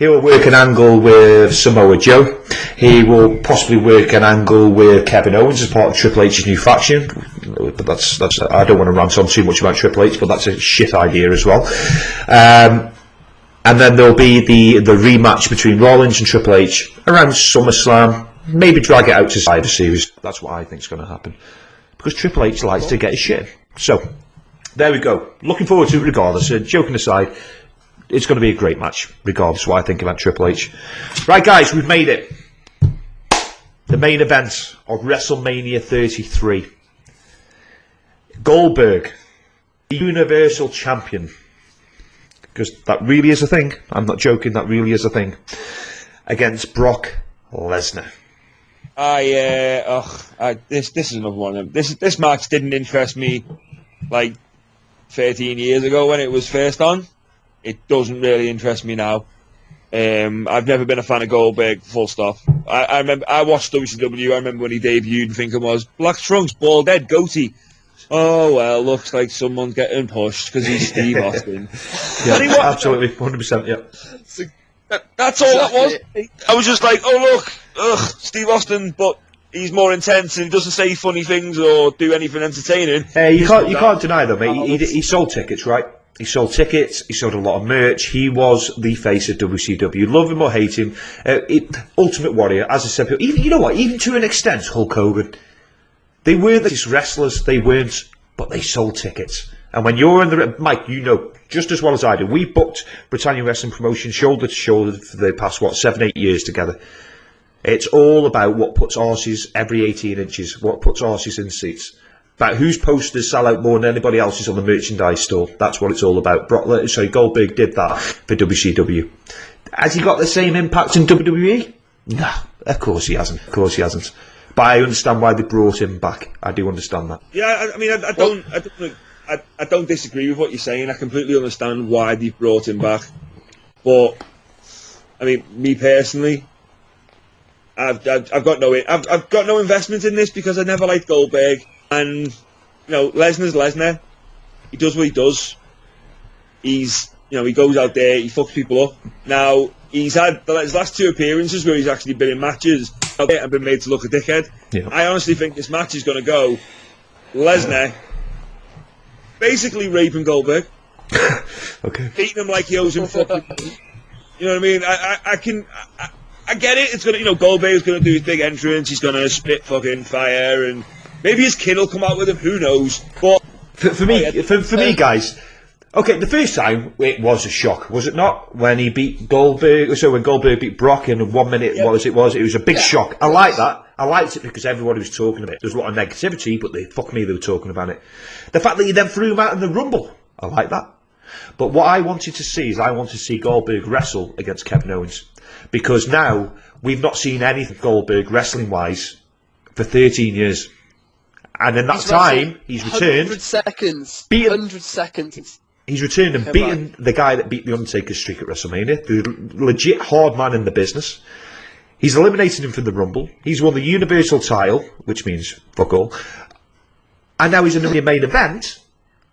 will work an angle with Samoa Joe. He will possibly work an angle with Kevin Owens as part of Triple H's new faction. But that's. I don't want to rant on too much about Triple H, but that's a shit idea as well. And then there'll be the rematch between Rollins and Triple H around SummerSlam. Maybe drag it out to Survivor Series. That's what I think is going to happen. Because Triple H likes to get his shit. So, there we go. Looking forward to it regardless. Joking aside, it's going to be a great match, regardless of what I think about Triple H. Right, guys, we've made it. The main event of WrestleMania 33. Goldberg, the Universal Champion. Because that really is a thing. I'm not joking, that really is a thing. Against Brock Lesnar. This is another one of them. This match didn't interest me like 13 years ago when it was first on. It doesn't really interest me now. I've never been a fan of Goldberg, full stop. I remember I watched WCW. I remember when he debuted, thinking was black trunks, bald head, goatee. Oh well, looks like someone's getting pushed because he's Steve Austin. Yeah, absolutely, 100%. Yeah. That's all Exactly. that was. I was just like, oh look, Steve Austin, but he's more intense and he doesn't say funny things or do anything entertaining. You can't deny though, mate. He sold tickets, right? He sold tickets. He sold a lot of merch. He was the face of WCW. Love him or hate him, Ultimate Warrior. As I said, even you know what? Even to an extent, Hulk Hogan. They weren't just wrestlers. They weren't, but they sold tickets. And when you're in the Mike, you know just as well as I do. We booked Britannia Wrestling Promotion shoulder to shoulder for the past 7-8 years together. It's all about what puts arses every 18 inches, what puts arses in seats. About whose posters sell out more than anybody else's on the merchandise store. That's what it's all about. Goldberg did that for WCW. Has he got the same impact in WWE? No, of course he hasn't. Of course he hasn't. But I understand why they brought him back. I do understand that. Yeah, I mean, I don't disagree with what you're saying. I completely understand why they brought him back. But I mean, me personally, I've got no investment in this because I never liked Goldberg, and you know, Lesnar's Lesnar. He does what he does. He goes out there, he fucks people up. Now he's had his last 2 appearances where he's actually been in matches and been made to look a dickhead. Yeah. I honestly think this match is going to go Lesnar basically raping Goldberg, okay, beating him like he owes him fucking money. You know what I mean? I get it. It's gonna, Goldberg's gonna do his big entrance. He's gonna spit fucking fire, and maybe his kid will come out with him. Who knows? But for me, guys. Okay, the first time it was a shock, was it not? When he beat Goldberg, so when Goldberg beat Brock in 1 minute, yep. It was a big shock. I like that. I liked it because everybody was talking about it. There's a lot of negativity, but they were talking about it. The fact that you then threw him out in the Rumble, I like that. But what I wanted to see is Goldberg wrestle against Kevin Owens. Because now we've not seen anything Goldberg wrestling-wise for 13 years. And in that time, he's returned. 100 seconds. 100 seconds. He's returned and beaten the guy that beat The Undertaker's streak at WrestleMania, the legit hard man in the business. He's eliminated him from the Rumble. He's won the Universal title, which means fuck all. And now he's in the main event,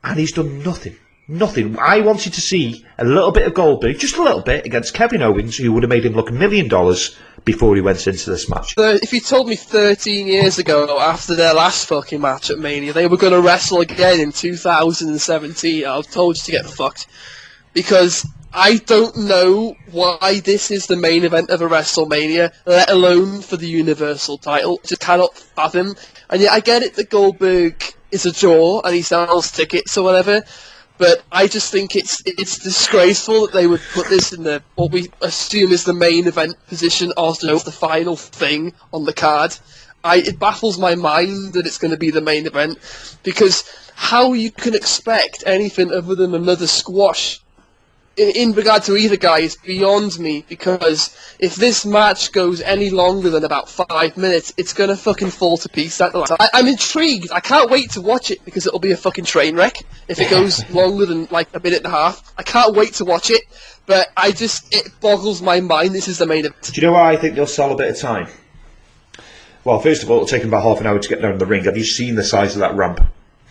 and he's done nothing. Nothing. I wanted to see a little bit of Goldberg, just a little bit, against Kevin Owens, who would have made him look $1 million before he went into this match. If you told me 13 years ago, after their last fucking match at Mania, they were going to wrestle again in 2017, I would have told you to get fucked. Because I don't know why this is the main event of a WrestleMania, let alone for the Universal title. Just cannot fathom. And yet I get it that Goldberg is a draw and he sells tickets or whatever. But I just think it's disgraceful that they would put this in what we assume is the main event position, also the final thing on the card. It baffles my mind that it's going to be the main event, because how you can expect anything other than another squash in regard to either guy is beyond me, because if this match goes any longer than about 5 minutes, it's going to fucking fall to pieces. I'm intrigued. I can't wait to watch it, because it'll be a fucking train wreck if it goes longer than like a minute and a half. I can't wait to watch it, but it boggles my mind this is the main event. Do you know why I think they'll sell a bit of time? Well, first of all, it'll take them about half an hour to get down the ring. Have you seen the size of that ramp?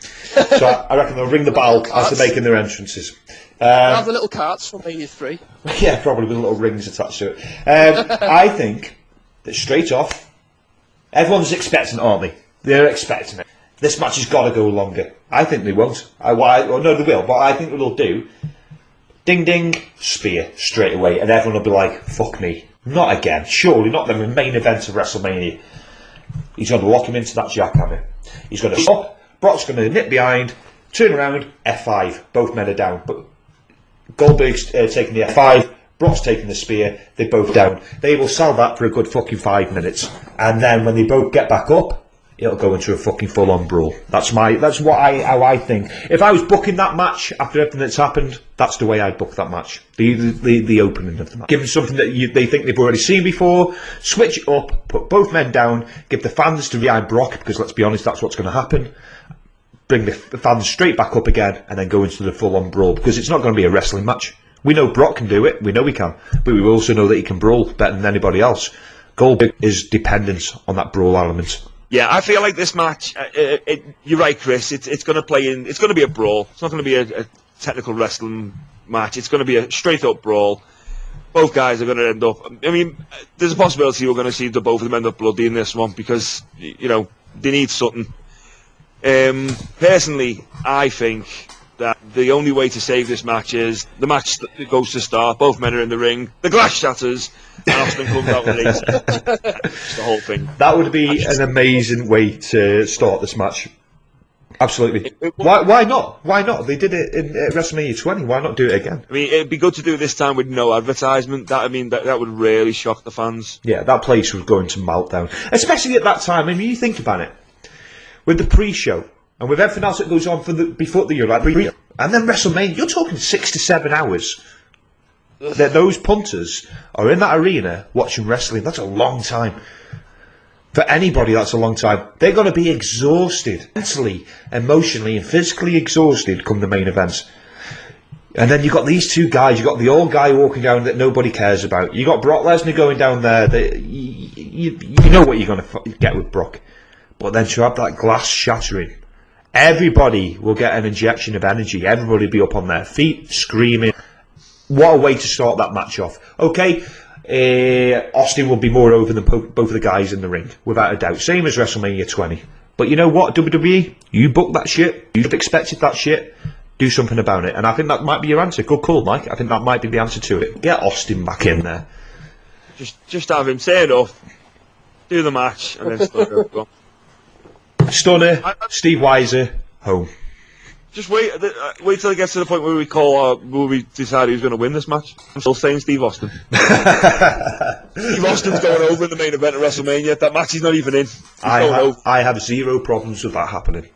So I reckon they'll ring the bell as they're making their entrances. Have the little carts from Mania 3. Yeah, probably with little rings attached to it. I think that straight off, everyone's expecting it, aren't they? They're expecting it. This match has got to go longer. I think they won't. No, they will, but I think what they'll do, ding ding, spear, straight away, and everyone will be like, fuck me. Not again. Surely not the main event of WrestleMania. He's going to lock him into that jackhammer. He's going to stop. Brock's going to nip behind, turn around, F5. Both men are down. But Goldberg's taking the F5, Brock's taking the spear, they're both down. They will sell that for a good fucking 5 minutes. And then when they both get back up, it'll go into a fucking full-on brawl. That's how I think. If I was booking that match after everything that's happened, that's the way I'd book that match. The opening of the match. Give them something that they think they've already seen before, switch it up, put both men down, give the fans to behind Brock, because let's be honest, that's what's going to happen. Bring the fans straight back up again, and then go into the full-on brawl, because it's not going to be a wrestling match. We know Brock can do it, we know he can, but we also know that he can brawl better than anybody else. Goldberg is dependent on that brawl element. Yeah, I feel like this match, you're right, Chris, it's going to play in, it's going to be a brawl. It's not going to be a technical wrestling match. It's going to be a straight-up brawl. both guys are going to end up. I mean, there's a possibility we're going to see the both of them end up bloody in this one because they need something. Personally, I think that the only way to save this match is the match that goes to start. Both men are in the ring. The glass shatters, and Austin comes out with Just the whole thing. That would be an amazing way to start this match. Absolutely. Why not? Why not? They did it in WrestleMania 20. Why not do it again? I mean, it'd be good to do it this time with no advertisement. That would really shock the fans. Yeah, that place was going to melt down. Especially at that time. I mean, you think about it. With the pre-show, and with everything else that goes on before the year, and then WrestleMania, you're talking 6 to 7 hours. That those punters are in that arena watching wrestling. That's a long time. For anybody, that's a long time. They're going to be exhausted, mentally, emotionally, and physically exhausted come the main event. And then you've got these two guys. You've got the old guy walking down that nobody cares about. You've got Brock Lesnar going down there. You know what you're going to get with Brock. But then to have that glass shattering, everybody will get an injection of energy. Everybody will be up on their feet, screaming. What a way to start that match off. Okay, Austin will be more over than both of the guys in the ring, without a doubt. Same as WrestleMania 20. But you know what, WWE? You booked that shit. You've expected that shit. Do something about it. And I think that might be your answer. Good call, Mike. I think that might be the answer to it. Get Austin back in there. Just have him say enough, do the match, and then start over. Stunner, Steve Weiser, home. Just wait till it gets to the point where we decide who's going to win this match. I'm still saying Steve Austin. Steve Austin's going over in the main event of WrestleMania. That match he's not even in. I have zero problems with that happening.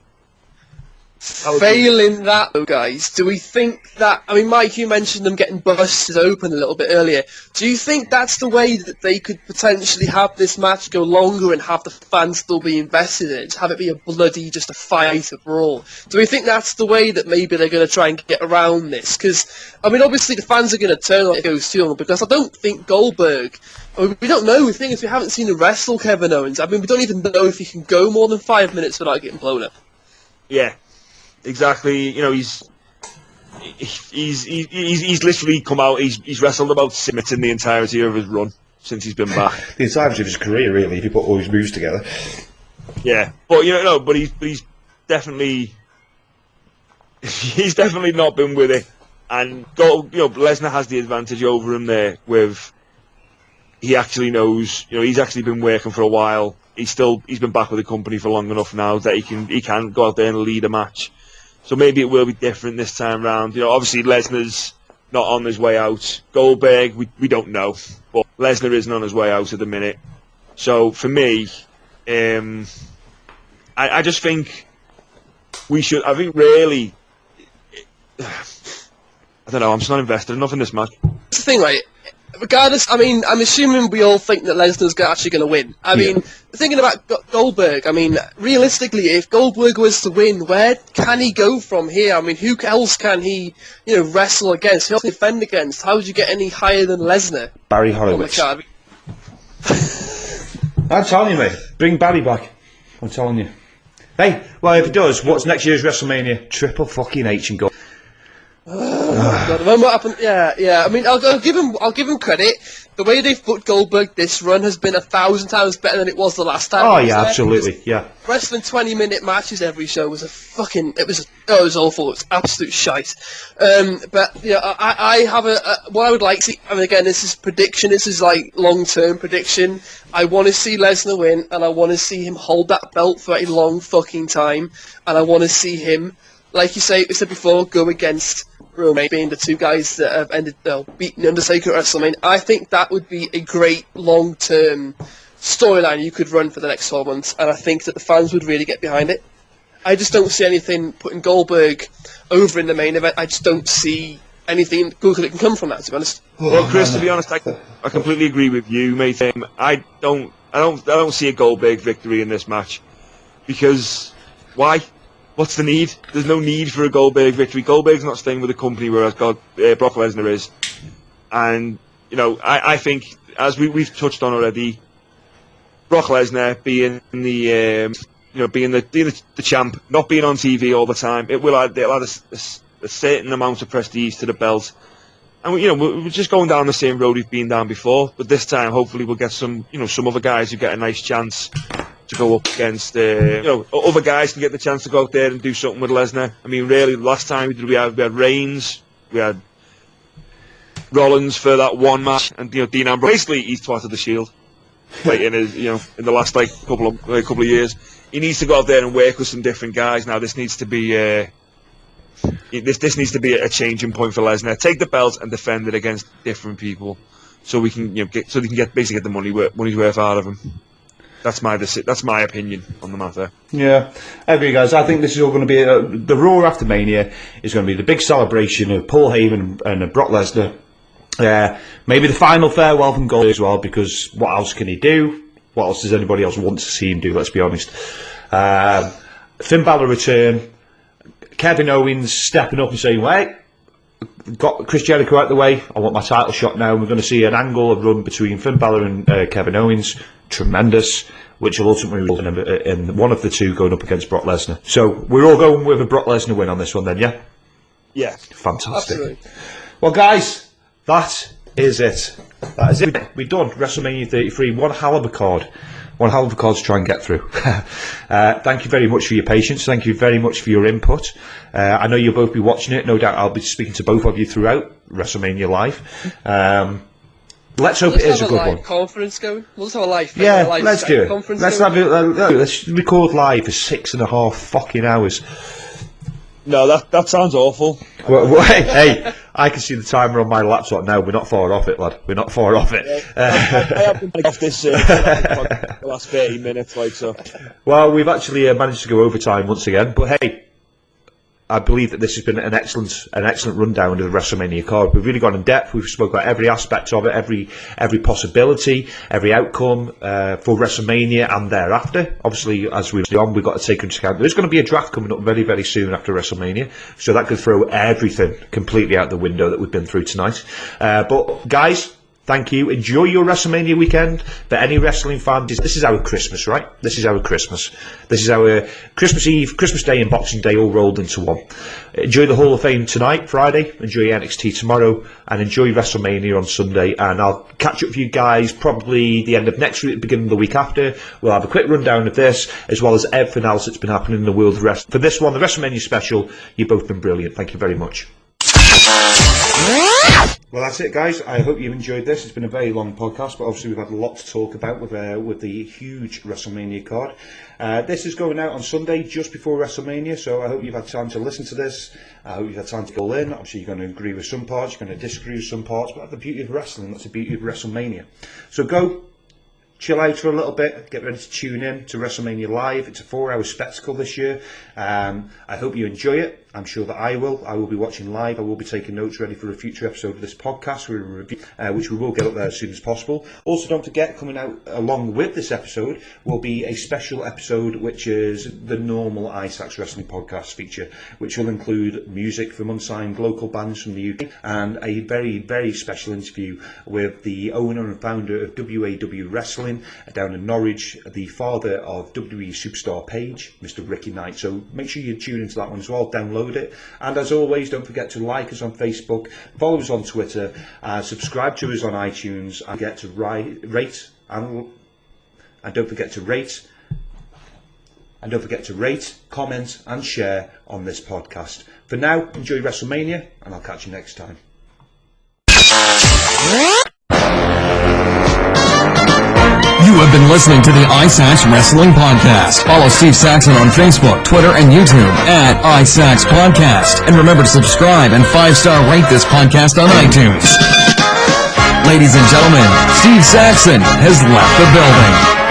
Failing that, though, guys, do we think that... I mean, Mike, you mentioned them getting busted open a little bit earlier. Do you think that's the way that they could potentially have this match go longer and have the fans still be invested in it? Have it be a bloody, just a fight, a brawl? Do we think that's the way that maybe they're going to try and get around this? Because, I mean, obviously the fans are going to turn on it goes to them, because I don't think Goldberg... I mean, we don't know. The thing is, we haven't seen him wrestle Kevin Owens. I mean, we don't even know if he can go more than 5 minutes without getting blown up. Yeah. Exactly, he's literally come out. He's wrestled about 6 minutes in the entirety of his run since he's been back. The entirety of his career, really, if you put all his moves together. Yeah, but he's definitely not been with it, and Lesnar has the advantage over him there. With he actually knows, he's actually been working for a while. He's been back with the company for long enough now that he can go out there and lead a match. So maybe it will be different this time round. Obviously Lesnar's not on his way out. Goldberg, we don't know, but Lesnar isn't on his way out at the minute. So for me, I just think we should. I think really, I don't know. I'm just not invested enough in this match. That's the thing, right? Regardless, I mean, I'm assuming we all think that Lesnar's actually going to win. I mean, thinking about Goldberg, I mean, realistically, if Goldberg was to win, where can he go from here? I mean, who else can he, wrestle against? Who else can he defend against? How would you get any higher than Lesnar? Barry Horowitz. I'm telling you, mate. Bring Barry back. I'm telling you. Hey, well, if it does, what's next year's WrestleMania? Triple fucking H and gold. God, remember what happened? Yeah. I mean, I'll give him credit. The way they've put Goldberg this run has been 1,000 times better than it was the last time. Oh yeah, absolutely, yeah. Wrestling 20-minute matches every show was it was awful. It was absolute shite. But I have what I would like to see. I mean, again, this is prediction. This is like long-term prediction. I want to see Lesnar win, and I want to see him hold that belt for a long fucking time, and I want to see him, like you said before, go against Roman, being the two guys that have beaten Undertaker at WrestleMania. I think that would be a great long-term storyline you could run for the next 12 months, and I think that the fans would really get behind it. I just don't see anything putting Goldberg over in the main event. I just don't see anything good that can come from that, to be honest. Well, Chris, to be honest, I completely agree with you, mate. I don't see a Goldberg victory in this match, because why? What's the need? There's no need for a Goldberg victory. Goldberg's not staying with the company, whereas Brock Lesnar is. And I think, as we've touched on already, Brock Lesnar being the champ, not being on TV all the time, it'll add a certain amount of prestige to the belt. And we're just going down the same road we've been down before, but this time hopefully we'll get some other guys who get a nice chance to go up against. Other guys can get the chance to go out there and do something with Lesnar. I mean, really, last time we had Reigns, we had Rollins for that one match, and Dean Ambrose. Basically, he's twatted the Shield, like in his in the last couple of years. He needs to go out there and work with some different guys. Now this needs to be. This needs to be a changing point for Lesnar. Take the belt and defend it against different people, so we can get basically get the money's worth out of him. That's my opinion on the matter. Yeah, I agree, guys. I think this is all going to be the Raw after Mania is going to be the big celebration of Paul Heyman and Brock Lesnar. Maybe the final farewell from Goldberg as well, because what else can he do? What else does anybody else want to see him do? Let's be honest. Finn Balor return. Kevin Owens stepping up and saying, wait, got Chris Jericho out the way, I want my title shot now. We're going to see an angle of run between Finn Balor and Kevin Owens. Tremendous, which will ultimately result in one of the two going up against Brock Lesnar. So we're all going with a Brock Lesnar win on this one then, yeah? Yeah. Fantastic. Absolutely. Well, guys, that is it. That is it. We're done. WrestleMania 33. One hell of a card. One hell of a card to try and get through. Thank you very much for your patience. Thank you very much for your input. I know you'll both be watching it. No doubt I'll be speaking to both of you throughout WrestleMania Live. Let's hope it is a good one. Conference going. We'll just have a live. Let's do it. Let's record live for 6.5 fucking hours. No, that sounds awful. Well, hey, I can see the timer on my laptop now. We're not far off it, lad. We're not far off it. I have been off this for the last 30 minutes, so. Well, we've actually managed to go overtime once again, but hey, I believe that this has been an excellent rundown of the WrestleMania card. We've really gone in depth. We've spoken about every aspect of it, every possibility, every outcome for WrestleMania and thereafter. Obviously, as we've gone, we've got to take into account there's going to be a draft coming up very, very soon after WrestleMania, so that could throw everything completely out the window that we've been through tonight. But guys, thank you. Enjoy your WrestleMania weekend. For any wrestling fans, this is our Christmas, right? This is our Christmas. This is our Christmas Eve, Christmas Day and Boxing Day all rolled into one. Enjoy the Hall of Fame tonight, Friday. Enjoy NXT tomorrow. And enjoy WrestleMania on Sunday. And I'll catch up with you guys probably the end of next week, beginning of the week after. We'll have a quick rundown of this, as well as everything else that's been happening in the world of wrestling. For this one, the WrestleMania special, you've both been brilliant. Thank you very much. Well, that's it, guys. I hope you enjoyed this. It's been a very long podcast, but obviously we've had a lot to talk about with the huge WrestleMania card. This is going out on Sunday, just before WrestleMania, so I hope you've had time to listen to this. I hope you've had time to go in. Obviously, you're going to agree with some parts, you're going to disagree with some parts, but that's the beauty of wrestling. That's the beauty of WrestleMania. So go, chill out for a little bit, get ready to tune in to WrestleMania Live. It's a 4-hour spectacle this year. I hope you enjoy it. I'm sure that I will. I will be watching live. I will be taking notes ready for a future episode of this podcast, which we will get up there as soon as possible. Also, don't forget, coming out along with this episode will be a special episode, which is the normal ISACS Wrestling Podcast feature, which will include music from unsigned local bands from the UK and a very, very special interview with the owner and founder of WAW Wrestling down in Norwich, the father of WWE Superstar Paige, Mr. Ricky Knight. So make sure you tune into that one as well. Download it, and as always, don't forget to like us on Facebook, follow us on Twitter, subscribe to us on iTunes, and get to rate, comment and share on this podcast. For now, enjoy WrestleMania, and I'll catch you next time. You have been listening to the ISACS Wrestling Podcast. Follow Steve Saxon on Facebook, Twitter, and YouTube at ISACS Podcast. And remember to subscribe and 5-star rate this podcast on iTunes. Ladies and gentlemen, Steve Saxon has left the building.